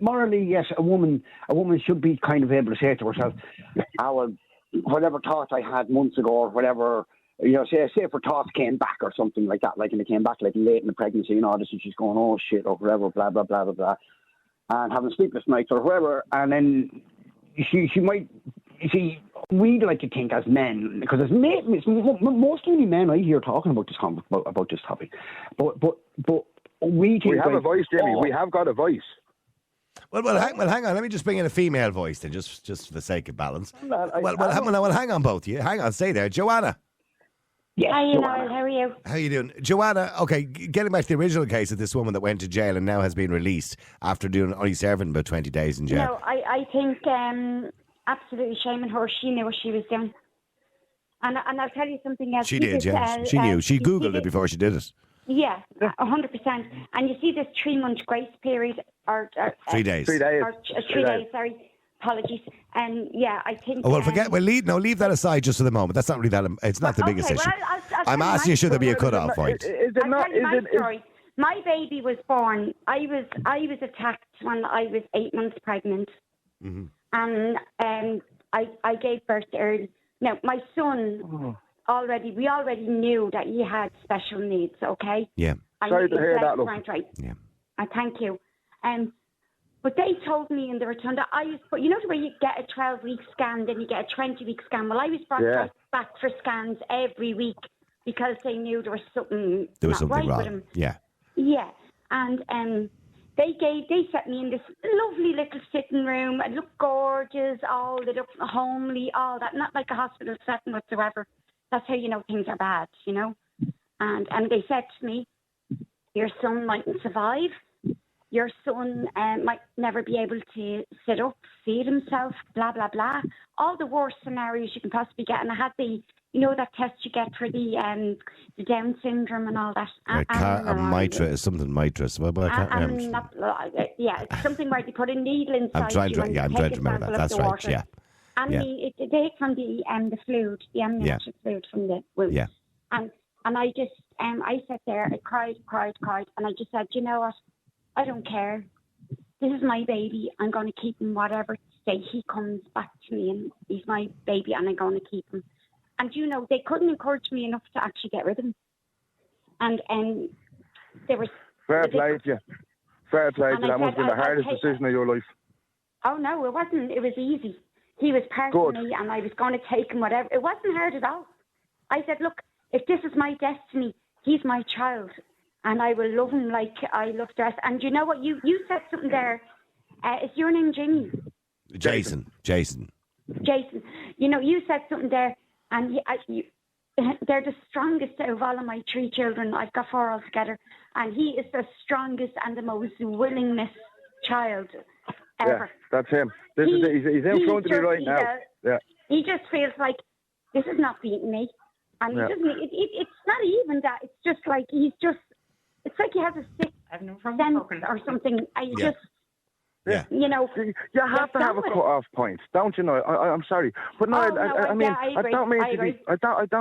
yes, a woman should be kind of able to say to herself, whatever thought I had months ago or whatever say if her thoughts came back or something like that, like, and they came back like late in the pregnancy and all this, and she's going, oh shit, or whatever, blah blah blah blah blah, and having sleepless nights or whatever, and then she might. You see, we like to think as men, because as men, it's mostly men I hear talking about this topic, but we think we have a voice, Jimmy. We have got a voice. Well, hang on. Let me just bring in a female voice then, just for the sake of balance. Hang on, both of you. Hang on, stay there. Joanna. Yes, hi, Niall. How are you? How are you doing? Joanna, okay, getting back to the original case of this woman that went to jail and now has been released after only serving about 20 days in jail. No, I think absolutely shaming her. She knew what she was doing. And I'll tell you something else. She did, yeah. She knew. She Googled it before she did it. Yeah, 100%. And you see this 3-month grace period, or 3 days. 3 days. Or 3 days, sorry. Apologies. And yeah, I think. Oh, well, leave that aside just for the moment. That's not really that. It's not the biggest issue. Well, I'm asking you, should there be a cut-off point? I'll tell you my story. My baby was born. I was attacked when I was 8 months pregnant, and I gave birth early. Now my son we already knew that he had special needs. Okay. Yeah. Sorry to hear that. Right. Yeah. Thank you. But they told me in the rotunda, but you know the way you get a 12-week scan, then you get a 20-week scan. Well, I was brought back for scans every week because they knew there was something wrong with him. Yeah. Yeah, and they set me in this lovely little sitting room. It looked gorgeous, all lit up, homely, all that. Not like a hospital setting whatsoever. That's how you know things are bad, you know. And they said to me, your son mightn't survive. Your son might never be able to sit up, feed himself, blah, blah, blah. All the worst scenarios you can possibly get. And I had that test you get for the Down syndrome and all that. Mitra is something mitris. Well, I can't it's something where they put a needle inside. I'm trying to remember that. That's right, water. Yeah. And they take from the fluid, the amniotic fluid from the wound. Yeah. And I just, I sat there, I cried, and I just said, you know what? I don't care. This is my baby. I'm going to keep him whatever day he comes back to me, and he's my baby, and I'm going to keep him. And they couldn't encourage me enough to actually get rid of him. And there was fair play to you. Fair play to you. That must have been the hardest decision of your life. Oh no, it wasn't. It was easy. He was part of me, and I was going to take him whatever. It wasn't hard at all. I said, look, if this is my destiny, he's my child. And I will love him like I love the rest. And you know what? You said something there. Is your name Jimmy? Jason. You said something there. And they're the strongest out of all of my 3 children. I've got 4 altogether. And he is the strongest and the most willingest child ever. Yeah, that's him. He's in front of me right now. Yeah. He just feels like, this is not beating me. And he doesn't, it's not even that. It's just like, it's like he has a sick sense or something. You have to have a cut-off point, don't you know? I'm sorry, but no, I don't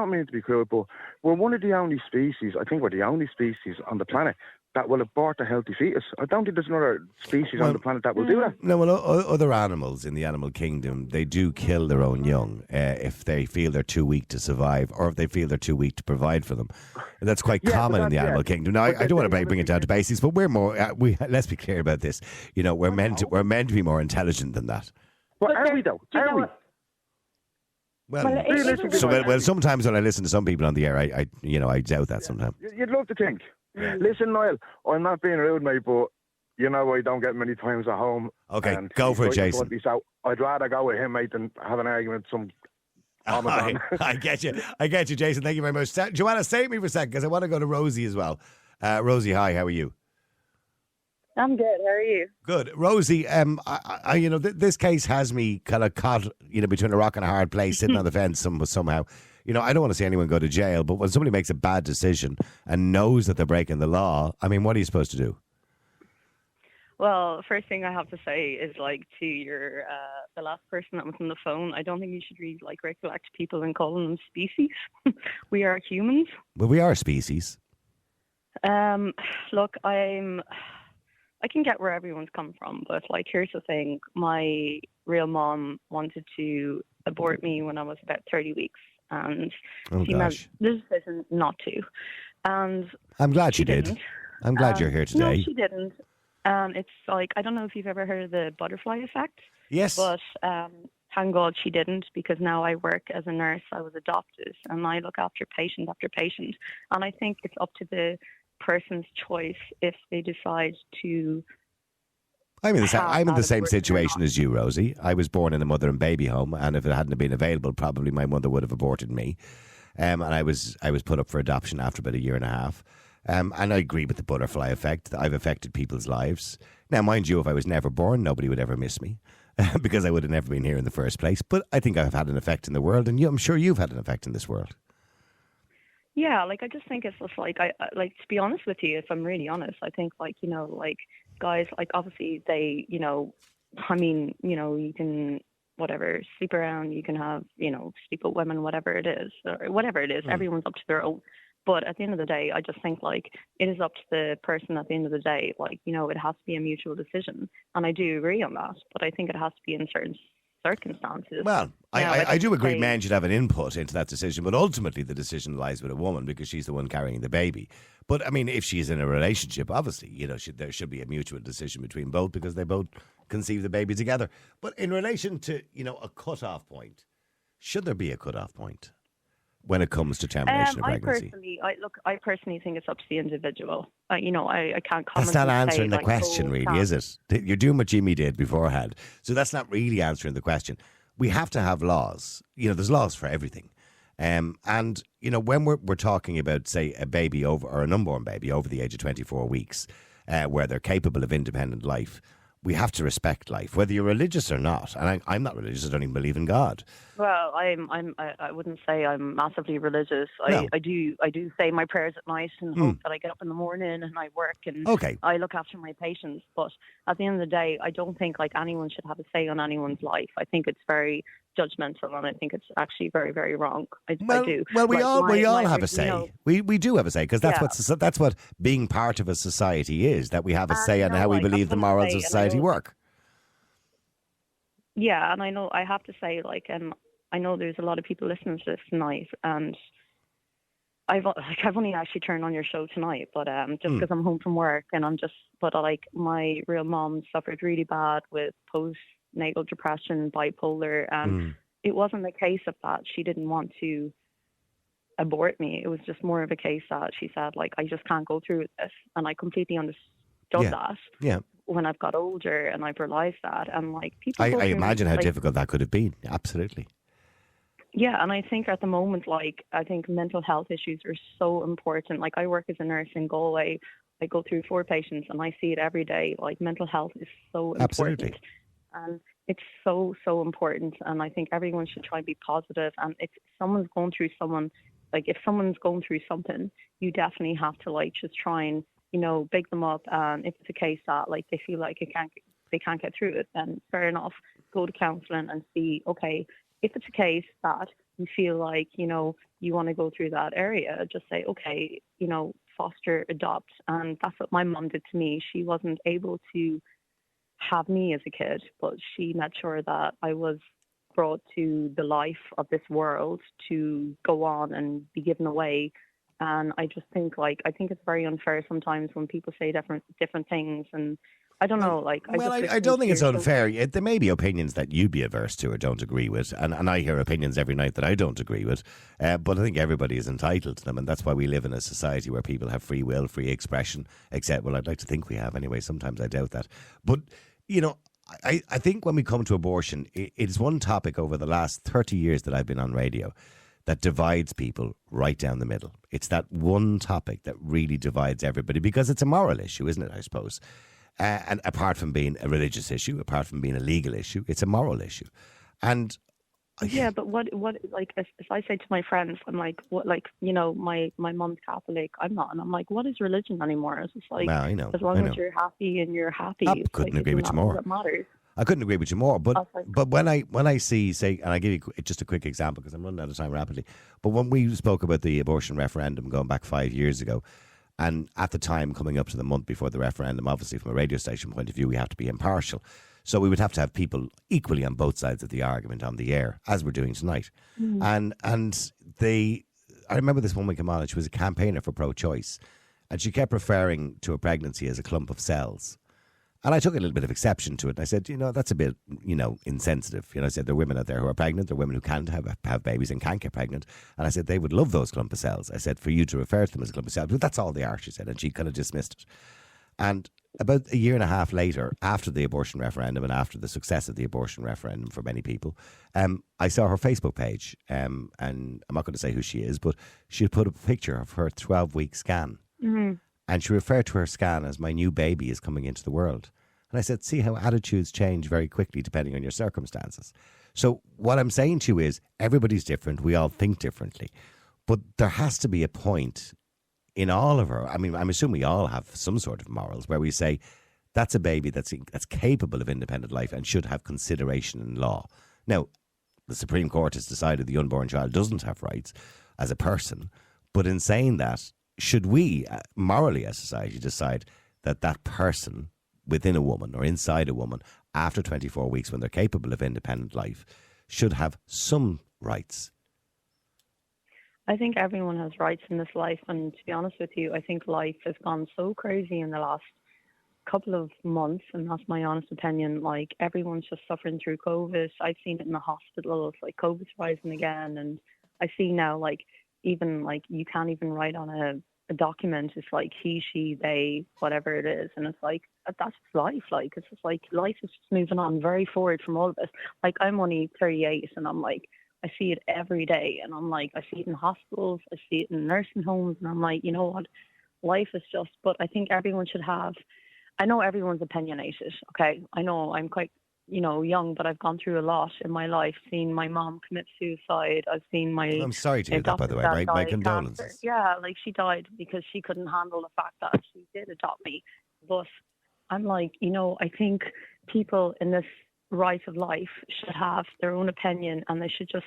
mean to be cruel, but we're one of the only species. I think we're the only species on the planet that will abort a healthy fetus. I don't think there's another species on the planet that will do that. No, well, other animals in the animal kingdom, they do kill their own young if they feel they're too weak to survive, or if they feel they're too weak to provide for them. And that's quite common in the animal kingdom. Now, I don't want to bring it down to basics, but we're more. Let's be clear about this. We're meant to be more intelligent than that. But are we though? Are we? Well, sometimes when I listen to some people on the air, I doubt that sometimes. You'd love to think. Listen, Niall, I'm not being rude, mate, but I don't get many times at home. Okay, go for it, Jason. So I'd rather go with him, mate, than have an argument with some I get you, Jason. Thank you very much. Joanna, stay with me for a second because I want to go to Rosie as well. Rosie, hi, how are you? I'm good. How are you? Good. Rosie, this case has me kind of caught, between a rock and a hard place, sitting on the fence somehow. I don't want to see anyone go to jail, but when somebody makes a bad decision and knows that they're breaking the law, I mean, what are you supposed to do? Well, first thing I have to say is, to your the last person that was on the phone, I don't think you should really recollect people and call them species. We are humans. Well, we are a species. Look, I can get where everyone's come from, but here's the thing: my real mom wanted to abort me when I was about 30 weeks. and Oh, she made gosh. the decision not to. And I'm glad she you did. didn't. I'm glad you're here today. No, she didn't. It's like, I don't know if you've ever heard of the butterfly effect. Yes. But thank God she didn't, because now I work as a nurse. I was adopted, and I look after patient after patient. And I think it's up to the person's choice if they decide to. I'm in the have same abortion or situation not. as you, Rosie. I was born in a mother and baby home, and if it hadn't been available, probably my mother would have aborted me. And I was put up for adoption after about a year and a half. And I agree with the butterfly effect. I've affected people's lives. Now, mind you, if I was never born, nobody would ever miss me because I would have never been here in the first place. But I think I've had an effect in the world, and I'm sure you've had an effect in this world. Yeah, like I just think it's just like I like, to be honest with you, if I'm really honest, I think like, you know, like guys, like obviously they, you know, I mean, you know, you can whatever sleep around, you can have, you know, sleep with women, whatever it is, or whatever it is. Everyone's up to their own. But at the end of the day, I just think like it is up to the person at the end of the day. Like, you know, it has to be a mutual decision, and I do agree on that. But I think it has to be in certain circumstances. Well, Now, I do agree say- men should have an input into that decision, but ultimately the decision lies with a woman because she's the one carrying the baby. But, I mean, if she's in a relationship, obviously, you know, there should be a mutual decision between both because they both conceive the baby together. But in relation to, you know, a cut-off point, should there be a cut-off point when it comes to termination of pregnancy? I personally think it's up to the individual. You know, I can't comment. That's not and say, answering the like, question, oh, really, can't. is it? You're doing what Jimmy did beforehand. So that's not really answering the question. We have to have laws. You know, there's laws for everything. And, you know, when we're talking about, say, a baby or an unborn baby over the age of 24 weeks, where they're capable of independent life, we have to respect life, whether you're religious or not. And I'm not religious. I don't even believe in God. Well, I wouldn't say I'm massively religious. No. I do say my prayers at night and hope that I get up in the morning and I work and Okay. I look after my patients. But at the end of the day, I don't think like anyone should have a say on anyone's life. I think it's very judgmental, and I think it's actually very, very wrong. I do. Well, we Like, all my- have a you say. know, We do have a say because Yeah. that's what being part of a society is. That we have a And, say you on know, how we like, I'm believe the gonna morals say, of and I society know- work. Yeah, and I know I have to say, like, I know there's a lot of people listening to this tonight, and I've only actually turned on your show tonight, but just because I'm home from work, and like my real mom suffered really bad with postnatal depression, bipolar, and it wasn't a case of that she didn't want to abort me. It was just more of a case that she said, like, I just can't go through with this, and I completely understood that. Yeah. When I've got older and I've realised that, and like people, I go through, imagine how like, difficult that could have been. Absolutely. Yeah, and I think at the moment, like, I think mental health issues are so important. Like, I work as a nurse in Galway. I go through 4 patients, and I see it every day. Like, mental health is so important. Absolutely. And it's so, so important. And I think everyone should try and be positive. And if someone's going through if someone's going through something, you definitely have to, like, just try and, you know, big them up. And if it's a case that, like, they feel like they can't get through it, then fair enough. Go to counselling and see, okay, if it's a case that you feel like, you know, you want to go through that area, just say, okay, you know, foster, adopt. And that's what my mum did to me. She wasn't able to have me as a kid, but she made sure that I was brought to the life of this world to go on and be given away. And I just think, like, I think it's very unfair sometimes when people say different things, and I don't know, like... I don't think it's unfair. There may be opinions that you'd be averse to or don't agree with, and I hear opinions every night that I don't agree with, but I think everybody is entitled to them, and that's why we live in a society where people have free will, free expression, except, well, I'd like to think we have anyway. Sometimes I doubt that. But, you know, I think when we come to abortion, it's one topic over the last 30 years that I've been on radio that divides people right down the middle. It's that one topic that really divides everybody because it's a moral issue, isn't it, I suppose? And apart from being a religious issue, apart from being a legal issue, it's a moral issue. And yeah, but what like if I say to my friends, I'm like, what, like, you know, my mum's Catholic, I'm not, and I'm like, what is religion anymore? It's just like, well, I know, as long as you're happy and you're happy, I couldn't agree with you more. That matters. I couldn't agree with you more, but when I see, say, and I give you just a quick example because I'm running out of time rapidly. But when we spoke about the abortion referendum going back 5 years ago, and at the time coming up to the month before the referendum, obviously from a radio station point of view, we have to be impartial. So we would have to have people equally on both sides of the argument on the air, as we're doing tonight. And I remember this woman came on and she was a campaigner for pro-choice, and she kept referring to a pregnancy as a clump of cells. And I took a little bit of exception to it. And I said, that's a bit, insensitive. I said, there are women out there who are pregnant. There are women who can't have babies and can't get pregnant. And I said, they would love those clump of cells. I said, for you to refer to them as a clump of cells. But that's all they are, she said. And she kind of dismissed it. And about a year and a half later, after the abortion referendum and after the success of the abortion referendum for many people, I saw her Facebook page. And I'm not going to say who she is, but she had put a picture of her 12-week scan. Mm-hmm. And she referred to her scan as my new baby is coming into the world. And I said, see how attitudes change very quickly depending on your circumstances. So what I'm saying to you is everybody's different. We all think differently. But there has to be a point in all of our, I'm assuming we all have some sort of morals where we say that's a baby that's capable of independent life and should have consideration in law. Now, the Supreme Court has decided the unborn child doesn't have rights as a person. But in saying that, should we morally as society decide that that person within a woman or inside a woman after 24 weeks when they're capable of independent life should have some rights? I think everyone has rights in this life, and to be honest with you, I think life has gone so crazy in the last couple of months, and that's my honest opinion. Like, everyone's just suffering through COVID. I've seen it in the hospitals, like COVID's rising again, and I see now, like, even like you can't even write on a document. It's like he, she, they, whatever it is, and it's like that's life. Like, it's just like life is just moving on very forward from all of this. Like, I'm only 38, and I'm like, I see it every day, and I'm like, I see it in hospitals, I see it in nursing homes, and I'm like, you know what, life is just. But I think everyone should have. I know everyone's opinionated. Okay, I know I'm quite, young, but I've gone through a lot in my life. Seen my mom commit suicide. I've seen my. I'm sorry to hear that, by the way. My condolences. Cancer. Yeah, like she died because she couldn't handle the fact that she did adopt me. But I'm like, I think people in this right of life should have their own opinion, and they should just,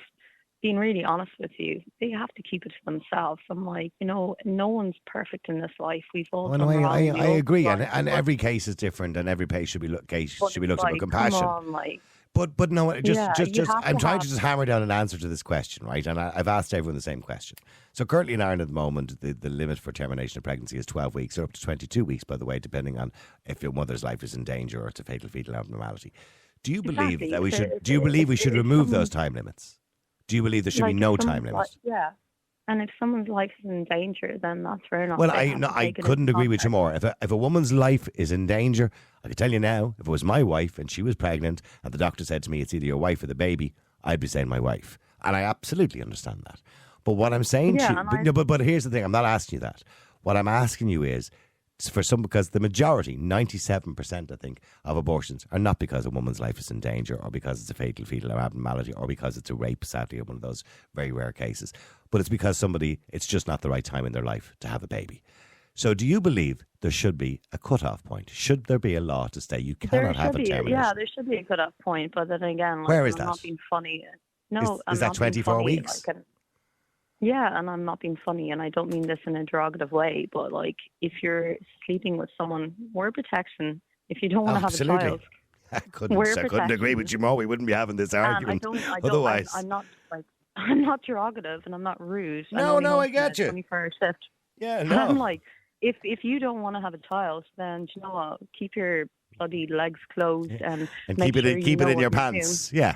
being really honest with you, they have to keep it to themselves. I'm like, no one's perfect in this life. We've all done wrong. I agree, and every case is different, and every case should be looked at with compassion. Come on, like. But no, I'm trying to just hammer down an answer to this question, right? And I've asked everyone the same question. So currently in Ireland at the moment, the limit for termination of pregnancy is 12 weeks, or up to 22 weeks, by the way, depending on if your mother's life is in danger or it's a fatal fetal abnormality. Do you believe that we should? Do you believe we should remove those time limits? Do you believe there should be no time limit? Yeah. And if someone's life is in danger, then that's fair enough. Well, I couldn't agree with you more. If a woman's life is in danger, I can tell you now, if it was my wife and she was pregnant and the doctor said to me, it's either your wife or the baby, I'd be saying my wife. And I absolutely understand that. But what I'm saying but here's the thing, I'm not asking you that. What I'm asking you is, because the majority, 97%, I think, of abortions are not because a woman's life is in danger or because it's a fatal fetal abnormality or because it's a rape, sadly, or one of those very rare cases. But it's because it's just not the right time in their life to have a baby. So do you believe there should be a cut-off point? Should there be a law to say you cannot have a termination? Yeah, there should be a cut-off point. But then again, where is that? I'm not being funny. No, is that 24 weeks? Yeah, and I'm not being funny, and I don't mean this in a derogative way, but like, if you're sleeping with someone, wear protection. If you don't want to have a child, I couldn't agree with you more. We wouldn't be having this argument otherwise. I'm not derogative, and I'm not rude. No, I get you. 24-hour shift. Yeah, no. I'm like, if you don't want to have a child, then you know what? Keep your bloody legs closed and keep it in your pants. Yeah,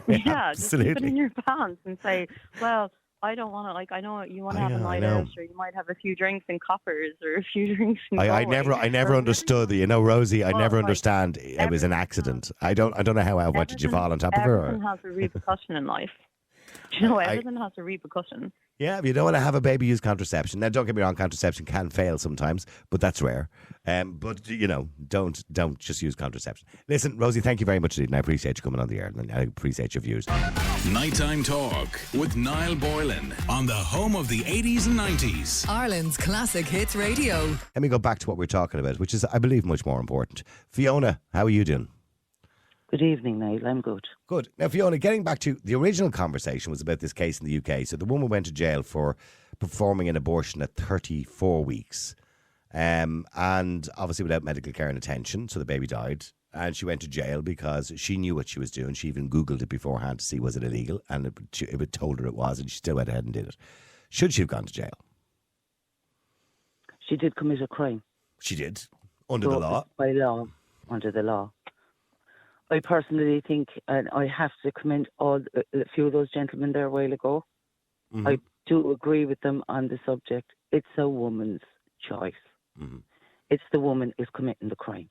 yeah, just keep it in your pants and say, well, I don't want to, like, I know you want to have a night out, or you might have a few drinks in Coppers or a few drinks in I never understood, Rosie, I never understand it was an accident. I don't know how much did you fall on top of her? Everything has a repercussion in life. Everything has a repercussion. Yeah, if you don't want to have a baby, use contraception. Now, don't get me wrong, contraception can fail sometimes, but that's rare. But, don't just use contraception. Listen, Rosie, thank you very much indeed, and I appreciate you coming on the air, and I appreciate your views. Nighttime Talk with Niall Boylan on the home of the 80s and 90s. Ireland's classic hits radio. Let me go back to what we're talking about, which is, I believe, much more important. Fiona, how are you doing? Good evening, Niall. I'm good. Good. Now, Fiona, getting back to the original conversation was about this case in the UK. So the woman went to jail for performing an abortion at 34 weeks. And obviously without medical care and attention. So the baby died. and she went to jail because she knew what she was doing. She even Googled it beforehand to see was it illegal, and it told her it was, and she still went ahead and did it. Should she have gone to jail? She did commit a crime. She did, under the law. By law, under the law. I personally think, and I have to commend a few of those gentlemen there a while ago. Mm-hmm. I do agree with them on the subject. It's a woman's choice. Mm-hmm. It's the woman is committing the crime.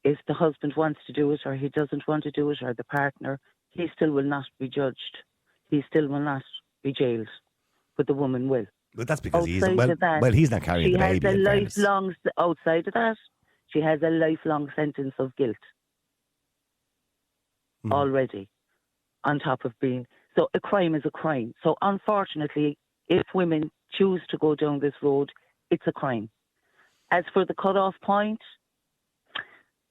If the husband wants to do it or he doesn't want to do it, or the partner, he still will not be judged. He still will not be jailed. But the woman will. But that's because he's not carrying the baby. Outside of that, she has a lifelong sentence of guilt already, on top of being. So a crime is a crime. So unfortunately, if women choose to go down this road, it's a crime. As for the cut-off point,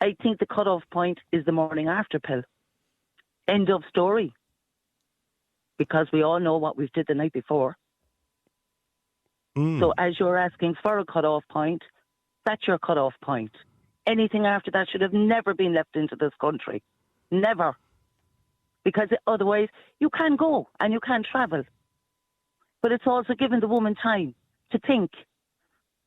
I think the cut-off point is the morning after pill. End of story. Because we all know what we did the night before. So as you're asking for a cut-off point, that's your cut-off point. Anything after that should have never been left into this country. Never. Because otherwise, you can go and you can travel. But it's also giving the woman time to think.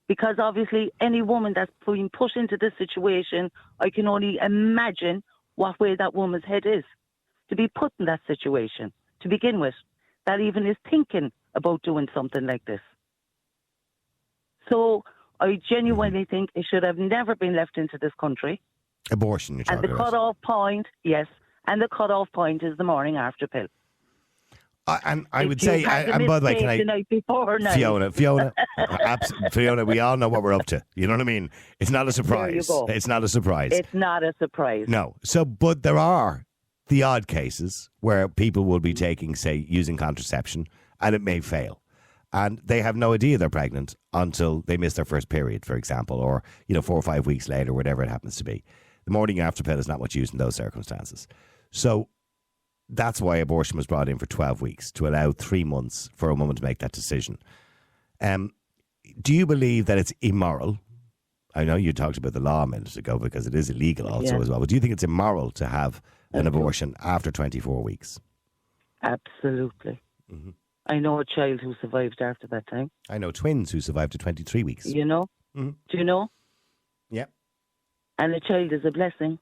Because obviously, any woman that's being put into this situation, I can only imagine what way that woman's head is. To be put in that situation, to begin with, that even is thinking about doing something like this. So I genuinely think it should have never been left into this country. Abortion, you're talking about. And the cut-off point, yes, and the cut-off point is the morning after pill. And I would say, and by the way, can I, the night before, Fiona, Fiona, we all know what we're up to. You know what I mean? It's not a surprise. There you go. It's not a surprise. It's not a surprise. No. So, but there are the odd cases where people will be taking, say, using contraception, and it may fail. And they have no idea they're pregnant until they miss their first period, for example, or 4 or 5 weeks later, whatever it happens to be. The morning after pill is not much used in those circumstances. So that's why abortion was brought in for 12 weeks, to allow 3 months for a woman to make that decision. Do you believe that it's immoral? I know you talked about the law a minute ago because it is illegal also as well. But do you think it's immoral to have an abortion after 24 weeks? Absolutely. Mm-hmm. I know a child who survived after that time. I know twins who survived to 23 weeks. You know? Mm-hmm. Do you know? Yeah. And a child is a blessing.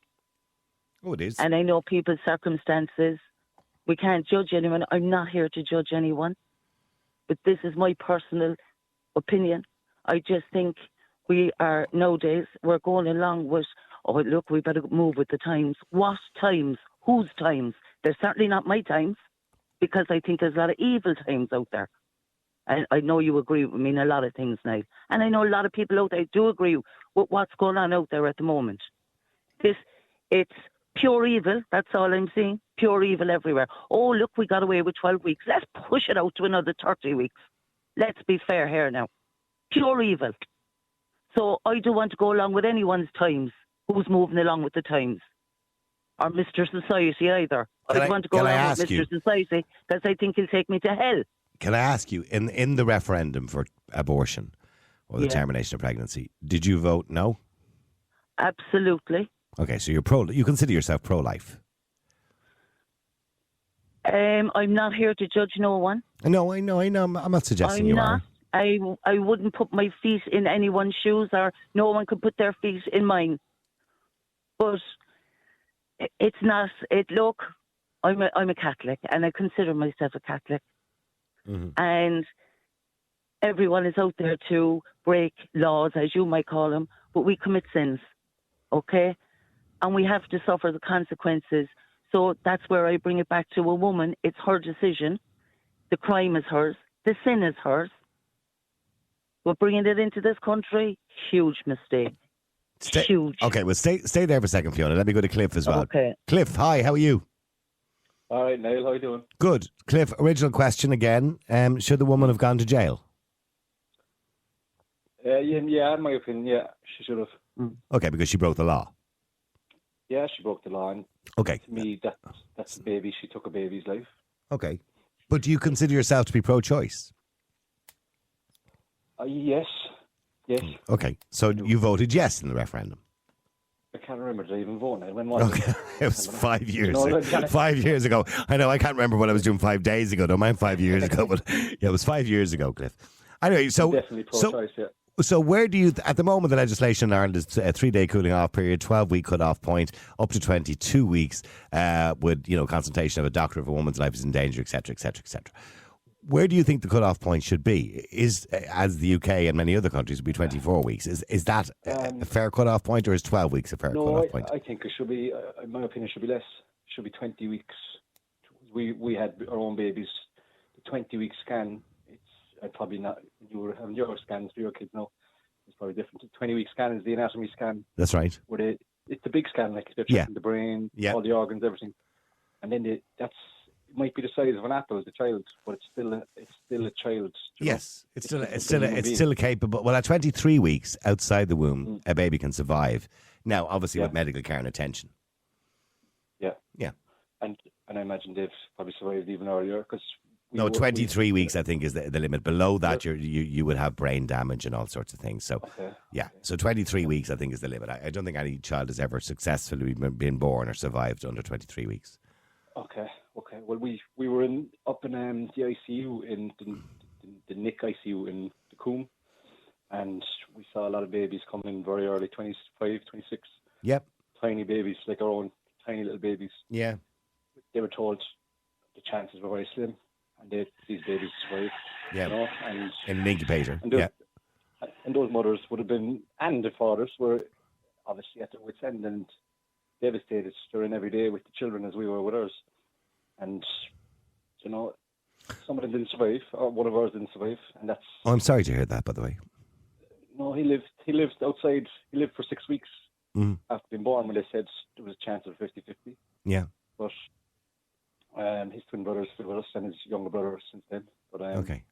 Oh, it is. And I know people's circumstances. We can't judge anyone. I'm not here to judge anyone. But this is my personal opinion. I just think we are, nowadays, we're going along with, we better move with the times. What times? Whose times? They're certainly not my times. Because I think there's a lot of evil times out there. And I know you agree with me in a lot of things now. And I know a lot of people out there do agree with what's going on out there at the moment. It's pure evil, that's all I'm saying. Pure evil everywhere. Oh, look, we got away with 12 weeks. Let's push it out to another 30 weeks. Let's be fair here now. Pure evil. So I don't want to go along with anyone's times who's moving along with the times. Or Mr. Society either. I don't want to go along with Mr. Society because I think he'll take me to hell. Can I ask you, in the referendum for abortion or the termination of pregnancy, did you vote no? Absolutely. Okay, so you consider yourself pro-life? I'm not here to judge no one. No, I know. I'm not suggesting you are. I wouldn't put my feet in anyone's shoes, or no one could put their feet in mine. But it's not. Look, I'm a Catholic, and I consider myself a Catholic. Mm-hmm. And everyone is out there to break laws, as you might call them, but we commit sins, okay? And we have to suffer the consequences. So that's where I bring it back to a woman. It's her decision. The crime is hers. The sin is hers. But bringing it into this country, huge mistake. Huge. Okay, well, stay there for a second, Fiona. Let me go to Cliff as well. Okay. Cliff, hi, how are you? All right, Niall, how are you doing? Good. Cliff, original question again. Should the woman have gone to jail? Yeah, in my opinion, yeah, she should have. Okay, because she broke the law. Yeah, she broke the law. And okay. To me, that's the baby. She took a baby's life. Okay. But do you consider yourself to be pro-choice? Yes. Yes. Okay. So you voted yes in the referendum? I can't remember. Did I even vote now? When was it? It was 5 years. No, 5 years ago. I know. I can't remember what I was doing 5 days ago. Don't mind 5 years ago, but yeah, it was 5 years ago, Cliff. Anyway, so definitely pro-choice. Yeah. So where do you, at the moment, the legislation in Ireland is a 3-day cooling off period, 12-week cut-off point, up to 22 weeks with, consultation of a doctor if a woman's life is in danger, etc., etc., etc. Where do you think the cut-off point should be? Is, as the UK and many other countries, would be 24 weeks. Is that a fair cut-off point, or is 12 weeks a fair cut-off point? I think it should be, in my opinion, it should be less. It should be 20 weeks. We had our own babies. The 20-week scan, I'd probably not, you were having your scans for your kids now, it's probably different. The 20-week scan is the anatomy scan. That's right. Where it's the big scan, like they're checking the brain, all the organs, everything. And then it might be the size of an apple as a child, but it's still a child. Yes, it's still a capable. Well, at 23 weeks outside the womb, a baby can survive. Now, obviously, with medical care and attention. Yeah. Yeah. And I imagine they've probably survived even earlier because. No, 23 weeks, I think, is the limit. Below that, you would have brain damage and all sorts of things. So, so 23 weeks, I think, is the limit. I don't think any child has ever successfully been born or survived under 23 weeks. Okay. Well, we were up in the ICU, in the NIC ICU in the Coombe, and we saw a lot of babies come in very early, 25, 26. Yep. Tiny babies, like our own tiny little babies. Yeah. They were told the chances were very slim. And these babies survived. Yeah. And in an incubator. And those mothers would have been, and the fathers were obviously at their wits' end and devastated. They're in every day with the children as we were with ours. And, some of them didn't survive, or one of ours didn't survive. And that's. Oh, I'm sorry to hear that, by the way. No, he lived outside. He lived for 6 weeks after being born when they said there was a chance of 50-50. Yeah. But. His twin brother's still with us, and his younger brother since then. But okay,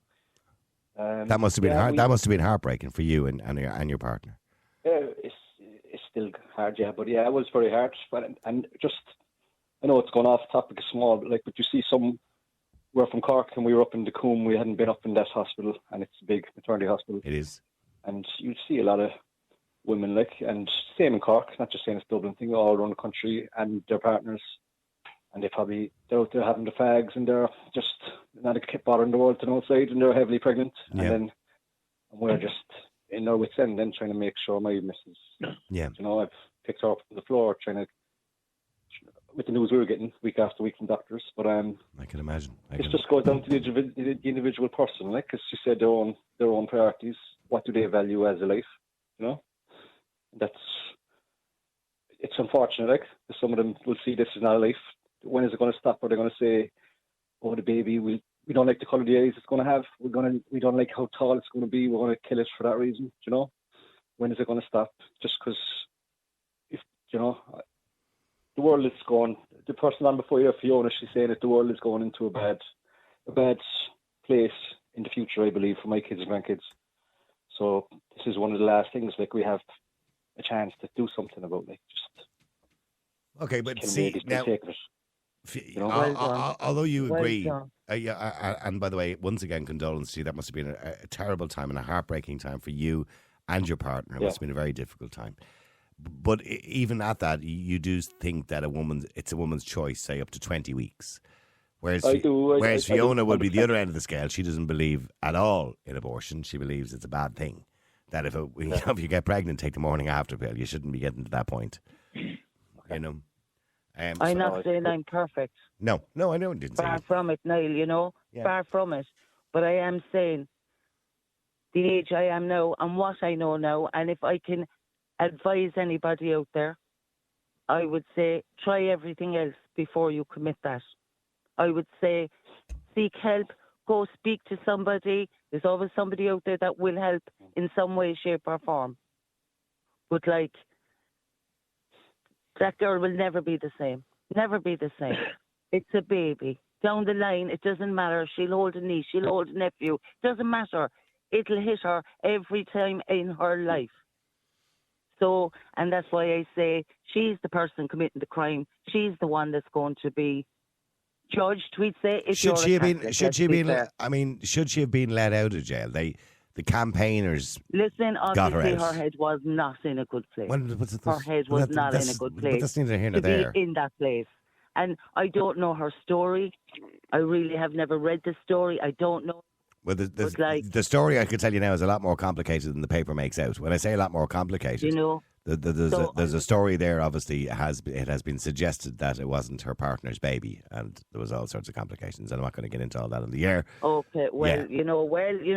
that must have been hard. That must have been heartbreaking for you and your partner. It's still hard, but it was very hard. And just, I know it's going off topic, small, but you see we're from Cork and we were up in the Coombe. We hadn't been up in that hospital, and it's a big maternity hospital. It is, and you see a lot of women and same in Cork, not just saying it's Dublin thing, all around the country, and their partners. And they're out there having the fags, and they're just not bothering the world to the outside, and they're heavily pregnant. Yeah. And we're just in our wits' end then trying to make sure my missus. Yeah. I've picked her up from the floor trying to, with the news we were getting week after week from doctors. But I can imagine. It just goes down to the individual person, because she said their own priorities. What do they value as a life? It's unfortunate. Some of them will see this as not a life. When is it going to stop? Are they going to say, "Oh, the baby, we don't like the colour of the eyes it's going to have. We don't like how tall it's going to be. We're going to kill it for that reason." When is it going to stop? Just because, if the world is going. The person on before you, Fiona, she's saying that the world is going into a bad place in the future. I believe for my kids and grandkids. So this is one of the last things. We have a chance to do something about. Just okay, but see now. Although you agree, and by the way, once again, condolences to you. That must have been a terrible time and a heartbreaking time for you and your partner. It must have been a very difficult time. But even at that, you do think that it's a woman's choice, say up to 20 weeks. Whereas Fiona would be the other end of the scale. She doesn't believe at all in abortion. She believes it's a bad thing. That if you get pregnant, take the morning after pill. You shouldn't be getting to that point. I'm not saying I'm perfect. No, I know. Didn't Far from it, Niall, far from it. But I am saying the age I am now and what I know now, and if I can advise anybody out there, I would say try everything else before you commit that. I would say seek help, go speak to somebody. There's always somebody out there that will help in some way, shape or form. But that girl will never be the same. Never be the same. It's a baby. Down the line, it doesn't matter. She'll hold a niece, she'll hold a nephew. Doesn't matter. It'll hit her every time in her life. So, and that's why I say she's the person committing the crime. She's the one that's going to be judged, we'd say. Should she have been let out of jail? the campaigners Listen, got her obviously out. her head was not in a good place. Well, Her head was not in a good place. But that's neither here nor to there. be in that place. And I don't know her story. I really have never read the story. I don't know. Well, the story I could tell you now is a lot more complicated than the paper makes out. When I say a lot more complicated, You know, there's a story there. Obviously, it has been suggested that it wasn't her partner's baby, and there was all sorts of complications. And I'm not going to get into all that in the air. okay, well, Yeah. you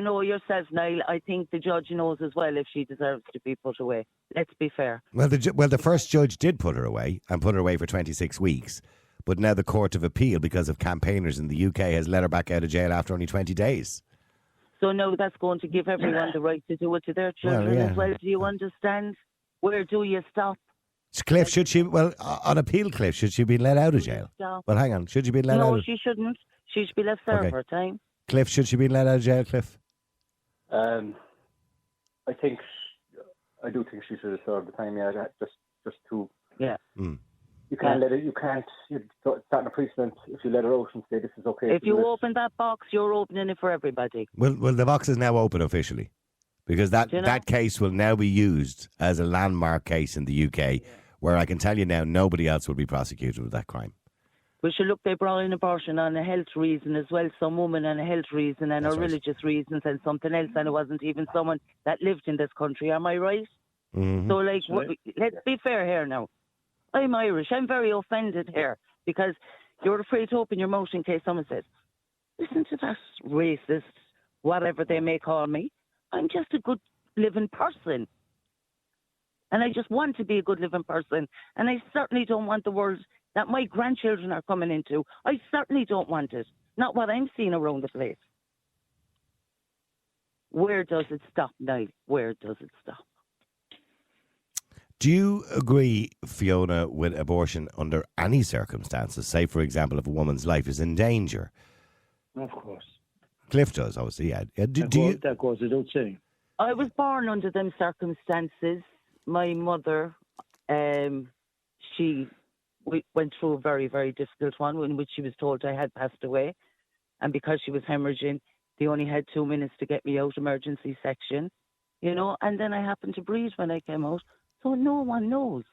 know yourself, Niall. I think the judge knows as well if she deserves to be put away. Let's be fair. Well, the first judge did put her away and put her away for 26 weeks. But now the Court of Appeal, because of campaigners in the UK, has let her back out of jail after only 20 days. So now that's going to give everyone the right to do it to their children yeah. as well. Do you understand? Where do you stop? Cliff, should she, on appeal, Cliff, should she be let out of jail? Stop. Well, hang on, should she be let out No, of she shouldn't. She should be left serve Okay. her time. Cliff, should she be let out of jail, Cliff? I do think she should have served the time. Yeah, just to. Yeah. You can't let it. You can't. You're starting a precedent if you let her out and say this is okay. If you open that box, you're opening it for everybody. Well, the box is now open officially because that Do you know? that case will now be used as a landmark case in the UK, where I can tell you now nobody else will be prosecuted with that crime. We should look, they brought in abortion on a health reason as well, some woman on a health reason and That's a right. religious reasons and something else, and it wasn't even someone that lived in this country. Am I right? Mm-hmm. So, like, let's be fair here now. I'm Irish. I'm very offended here because you're afraid to open your mouth in case someone says, listen to that racist, whatever they may call me. I'm just a good living person. And I just want to be a good living person. And I certainly don't want the world that my grandchildren are coming into. I certainly don't want it. Not what I'm seeing around the place. Where does it stop, Niall? Where does it stop? Do you agree, Fiona, with abortion under any circumstances? Say, for example, if a woman's life is in danger. Of course. Cliff does, obviously. Yeah. That goes without saying. I was born under them circumstances. My mother, she went through a very, very difficult one in which she was told I had passed away. And because she was hemorrhaging, they only had 2 minutes to get me out, emergency section, you know, and then I happened to breathe when I came out. So no one knows.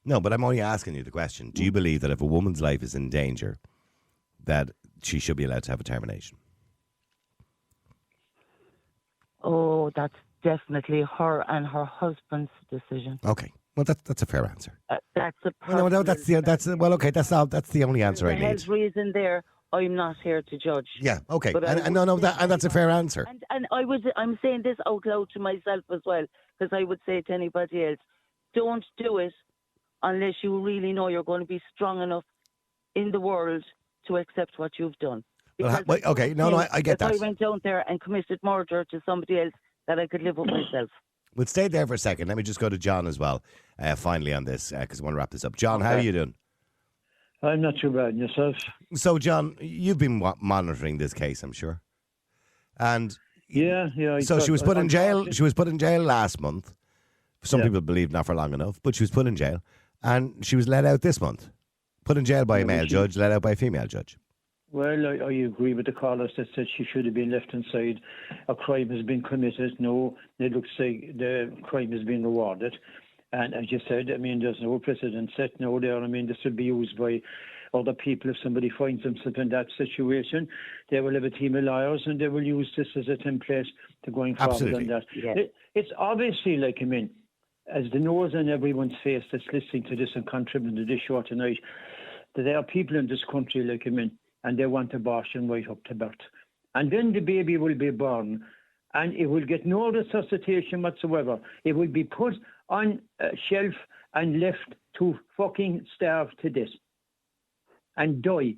No, but I'm only asking you the question. Do you believe that if a woman's life is in danger, that she should be allowed to have a termination? Oh, that's definitely her and her husband's decision. Okay. Well, that's a fair answer. That's a Well, no, that's the only answer I the need. health reason there. I'm not here to judge. Yeah. Okay. But And that's a fair answer. And I'm saying this out loud to myself as well, because I would say to anybody else, don't do it unless you really know you're going to be strong enough in the world to accept what you've done. Well, okay. No, I get that. If I went down there and committed murder to somebody else, that I could live with myself. We'll stay there for a second. Let me just go to John as well, finally on this, because I want to wrap this up. John, how are you doing? I'm not too bad. And yourself? So, John, you've been monitoring this case, I'm sure. And yeah. So she was put in jail. She was put in jail last month. Some people believe not for long enough, but she was put in jail, and she was let out this month. Put in jail by a male judge, let out by a female judge. Well, I agree with the callers that said she should have been left inside. A crime has been committed. No, it looks like the crime has been rewarded. And as you said, I mean, there's no precedent set now there. I mean, this will be used by other people. If somebody finds themselves in that situation, they will have a team of lawyers and they will use this as a template to going forward on that. Yeah. It's obviously, like, I mean, as the nose on everyone's face that's listening to this and contributing to this show tonight, that there are people in this country, like, I mean, and they want abortion right up to birth. And then the baby will be born and it will get no resuscitation whatsoever. It will be put on a shelf and left to fucking starve to death and die.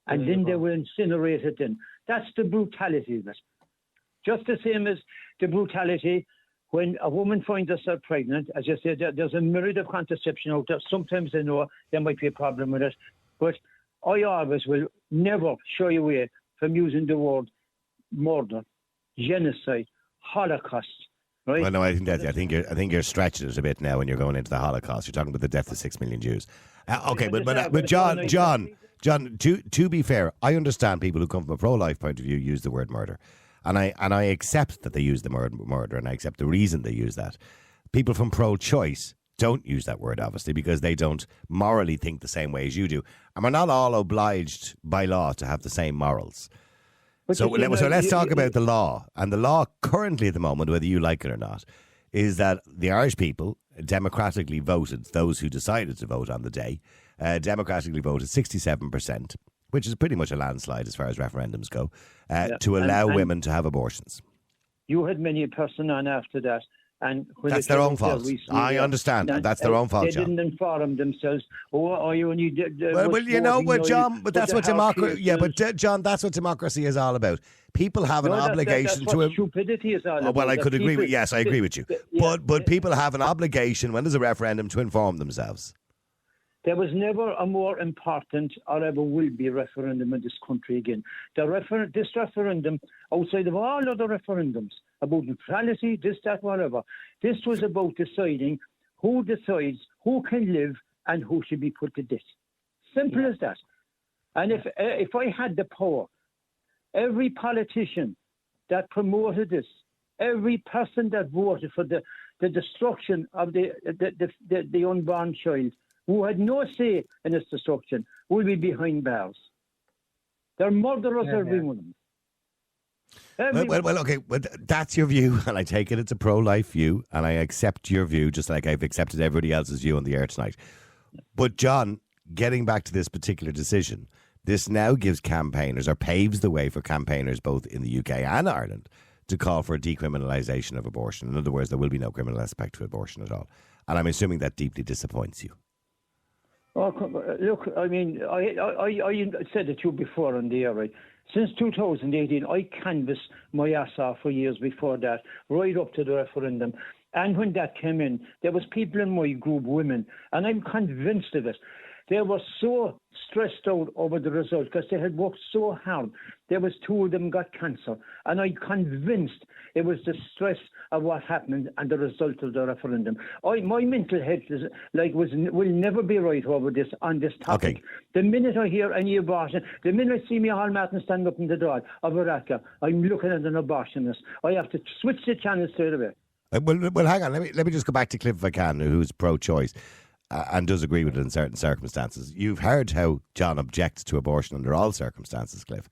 And then they will incinerate it then. That's the brutality of it. Just the same as the brutality when a woman finds herself pregnant. As you said, there's a myriad of contraception out there. Sometimes they know there might be a problem with it. But I always will never shy away from using the word murder, genocide, Holocaust. Right? Well, no, I think you're stretching it a bit now when you're going into the Holocaust. You're talking about the death of 6 million Jews. Okay, but John, to be fair, I understand people who come from a pro-life point of view use the word murder, and I accept that they use the word murder, and I accept the reason they use that. People from pro-choice don't use that word, obviously, because they don't morally think the same way as you do. And we're not all obliged by law to have the same morals. So let's talk about the law. And the law currently at the moment, whether you like it or not, is that the Irish people democratically voted, those who decided to vote on the day, democratically voted 67%, which is pretty much a landslide as far as referendums go, to allow women to have abortions. You had many a person on after that. And that's their own fault. I understand. That's their own fault, They John. didn't inform themselves. Oh, you only did. Well, you know what, John? But that's what democracy. Yeah, but John, that's what democracy is all about. People have an obligation that's what stupidity is all about. Well, I could agree with. Yes, I agree with you. But people have an obligation when there's a referendum to inform themselves. There was never a more important or ever will be referendum in this country again. This referendum, outside of all other referendums, about neutrality, this, that, whatever, this was about deciding who decides who can live and who should be put to death. Simple as that. And if I had the power, every politician that promoted this, every person that voted for the destruction of the unborn child, who had no say in its destruction, will be behind bars. They're murderers, every one of them. Well, okay, well, that's your view, and I take it it's a pro-life view, and I accept your view, just like I've accepted everybody else's view on the air tonight. But, John, getting back to this particular decision, this now gives campaigners, or paves the way for campaigners both in the UK and Ireland, to call for a decriminalisation of abortion. In other words, there will be no criminal aspect to abortion at all. And I'm assuming that deeply disappoints you. Oh, look, I mean, I said it to you before on the air, right? Since 2018, I canvassed my ass off for years before that, right up to the referendum. And when that came in, there was people in my group, women, and I'm convinced of it. They were so stressed out over the result because they had worked so hard. There was 2 of them got cancer. And I'm convinced it was the stress of what happened and the result of the referendum. My mental health will never be right over this on this topic. Okay. The minute I hear any abortion, the minute I see me Hall Martin stand up in the door of Iraq, I'm looking at an abortionist. I have to switch the channel straight away. Well, hang on. Let me just go back to Cliff, if I can, who's pro-choice. And does agree with it in certain circumstances. You've heard how John objects to abortion under all circumstances, Cliff.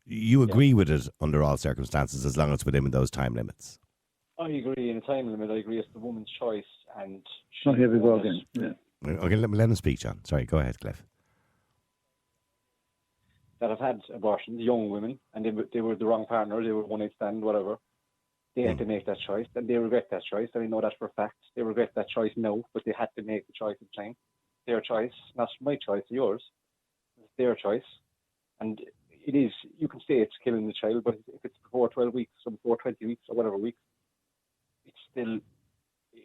You agree with it under all circumstances as long as it's within those time limits? I agree in a time limit. I agree it's the woman's choice. And here we go again. Yeah. Okay, let him speak, John. Sorry, go ahead, Cliff. That have had abortions, young women, and they were the wrong partner, they were one-night stand, whatever. They had to make that choice, and they regret that choice. I know that for a fact. They regret that choice now, but they had to make the choice at the time. Their choice, not my choice, yours. It's their choice. And it is, you can say it's killing the child, but if it's before 12 weeks or before 20 weeks or whatever weeks,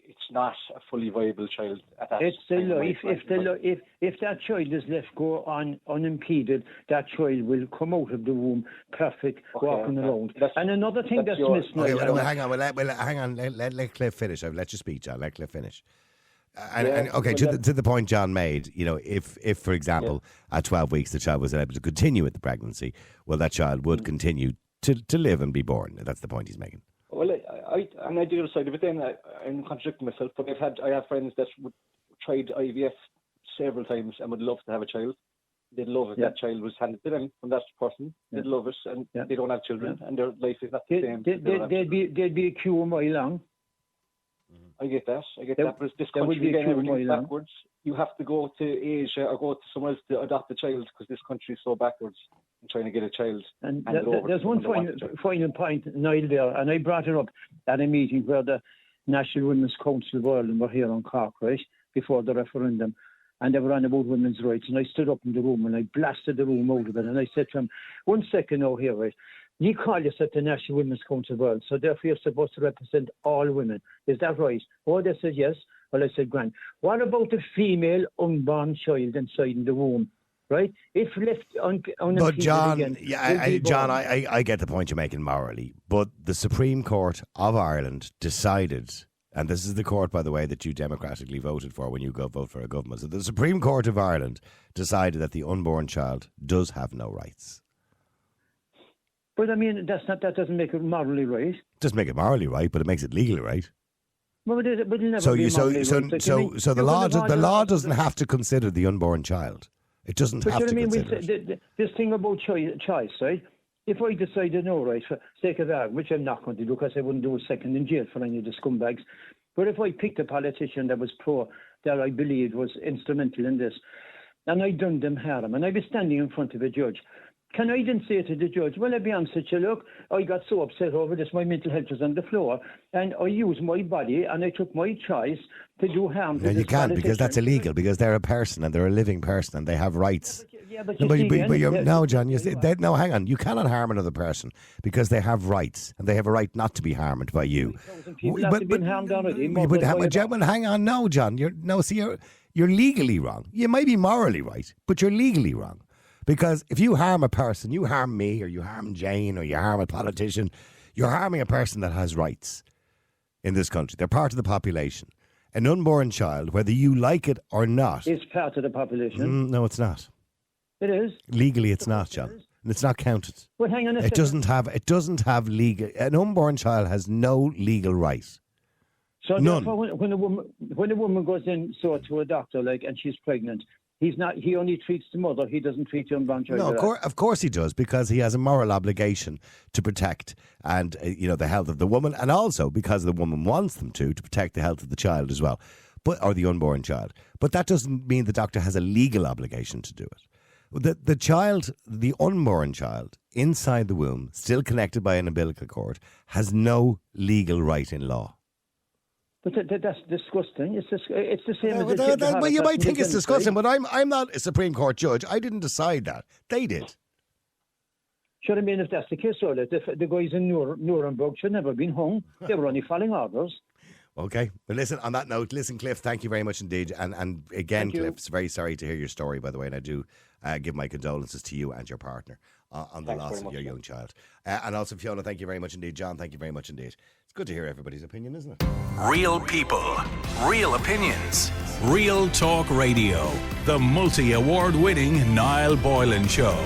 it's not a fully viable child at that It's the life. If that child is left go on unimpeded, that child will come out of the womb perfect, walking around. And another thing that's missing. Okay, hang on. Hang on. Let Cliff finish. I've let you speak, John. Let Cliff finish. To the point John made, you know, if for example, at 12 weeks the child was able to continue with the pregnancy, well, that child would continue to live and be born. That's the point he's making. Well, I do the other side of it. Then I'm contradicting myself, but I have friends that tried IVF several times and would love to have a child. They'd love if that child was handed to them from that person. They'd love it, and they don't have children, and their life is not the same. They'd be a queue a mile long. I get that. But this country, again, everything's backwards. You have to go to Asia or go to somewhere else to adopt a child because this country is so backwards in trying to get a child. And there's one final point, Niall, there, and I brought it up at a meeting where the National Women's Council of Ireland were here on Cork, right, before the referendum. And they were on about women's rights. And I stood up in the room and I blasted the room out of it. And I said to them, 1 second now here, right? You call yourself the National Women's Council of Ireland, so therefore you're supposed to represent all women. Is that right? Oh, they said yes. Well, I said, grand. What about the female unborn child inside in the womb? Right? If left unimpeded But John, again, John, I get the point you're making morally, but the Supreme Court of Ireland decided, and this is the court, by the way, that you democratically voted for when you go vote for a government. So the Supreme Court of Ireland decided that the unborn child does have no rights. But I mean, that doesn't make it morally right. It doesn't make it morally right, but it makes it legally right. Well, but it'll never So be you, so morally so right. so the law doesn't have to consider the unborn child. It doesn't but have you to know what I consider mean? it. This thing about choice, right? If I decided no, right, for sake of argument, which I'm not going to do because I wouldn't do a second in jail for any of the scumbags, but if I picked a politician that was pro, that I believed was instrumental in this, and I done them harm, and I was standing in front of a judge, can I then say to the judge, well, I'll be honest with you, look, I got so upset over this, my mental health was on the floor, and I used my body and I took my choice to do harm to No, this you can't, because politician. that's illegal, because they're a person and they're a living person and they have rights. No, John, no, hang on. You cannot harm another person because they have rights and they have a right not to be harmed by you. Hang on, no, John. You're legally wrong. You may be morally right, but you're legally wrong. Because if you harm a person, you harm me or you harm Jane or you harm a politician, you're harming a person that has rights in this country. They're part of the population. An unborn child, whether you like it or not... It's part of the population. No, it's not. It is. Legally, it's not, John. And it's not counted. Well, hang on a second. second. It doesn't have legal... An unborn child has no legal right. So none. Therefore, when a woman goes in to a doctor, and she's pregnant, he only treats the mother, he doesn't treat the unborn child. No, of course he does, because he has a moral obligation to protect and the health of the woman, and also because the woman wants them to protect the health of the child as well, or the unborn child. But that doesn't mean the doctor has a legal obligation to do it. The child, the unborn child, inside the womb, still connected by an umbilical cord, has no legal right in law. But that's disgusting. It's the same as... You might think it's disgusting, but I'm not a Supreme Court judge. I didn't decide that. They did. Sure, I mean, if that's the case, the guys in Nuremberg should never have been hung. They were only following orders. Okay. Well, listen, on that note, Cliff, thank you very much indeed. And again, Cliff, very sorry to hear your story, by the way, and I do give my condolences to you and your partner on the loss of your young child. And also, Fiona, thank you very much indeed. John, thank you very much indeed. It's good to hear everybody's opinion, isn't it? Real people, real opinions, Real Talk Radio. The multi-award winning Niall Boylan Show.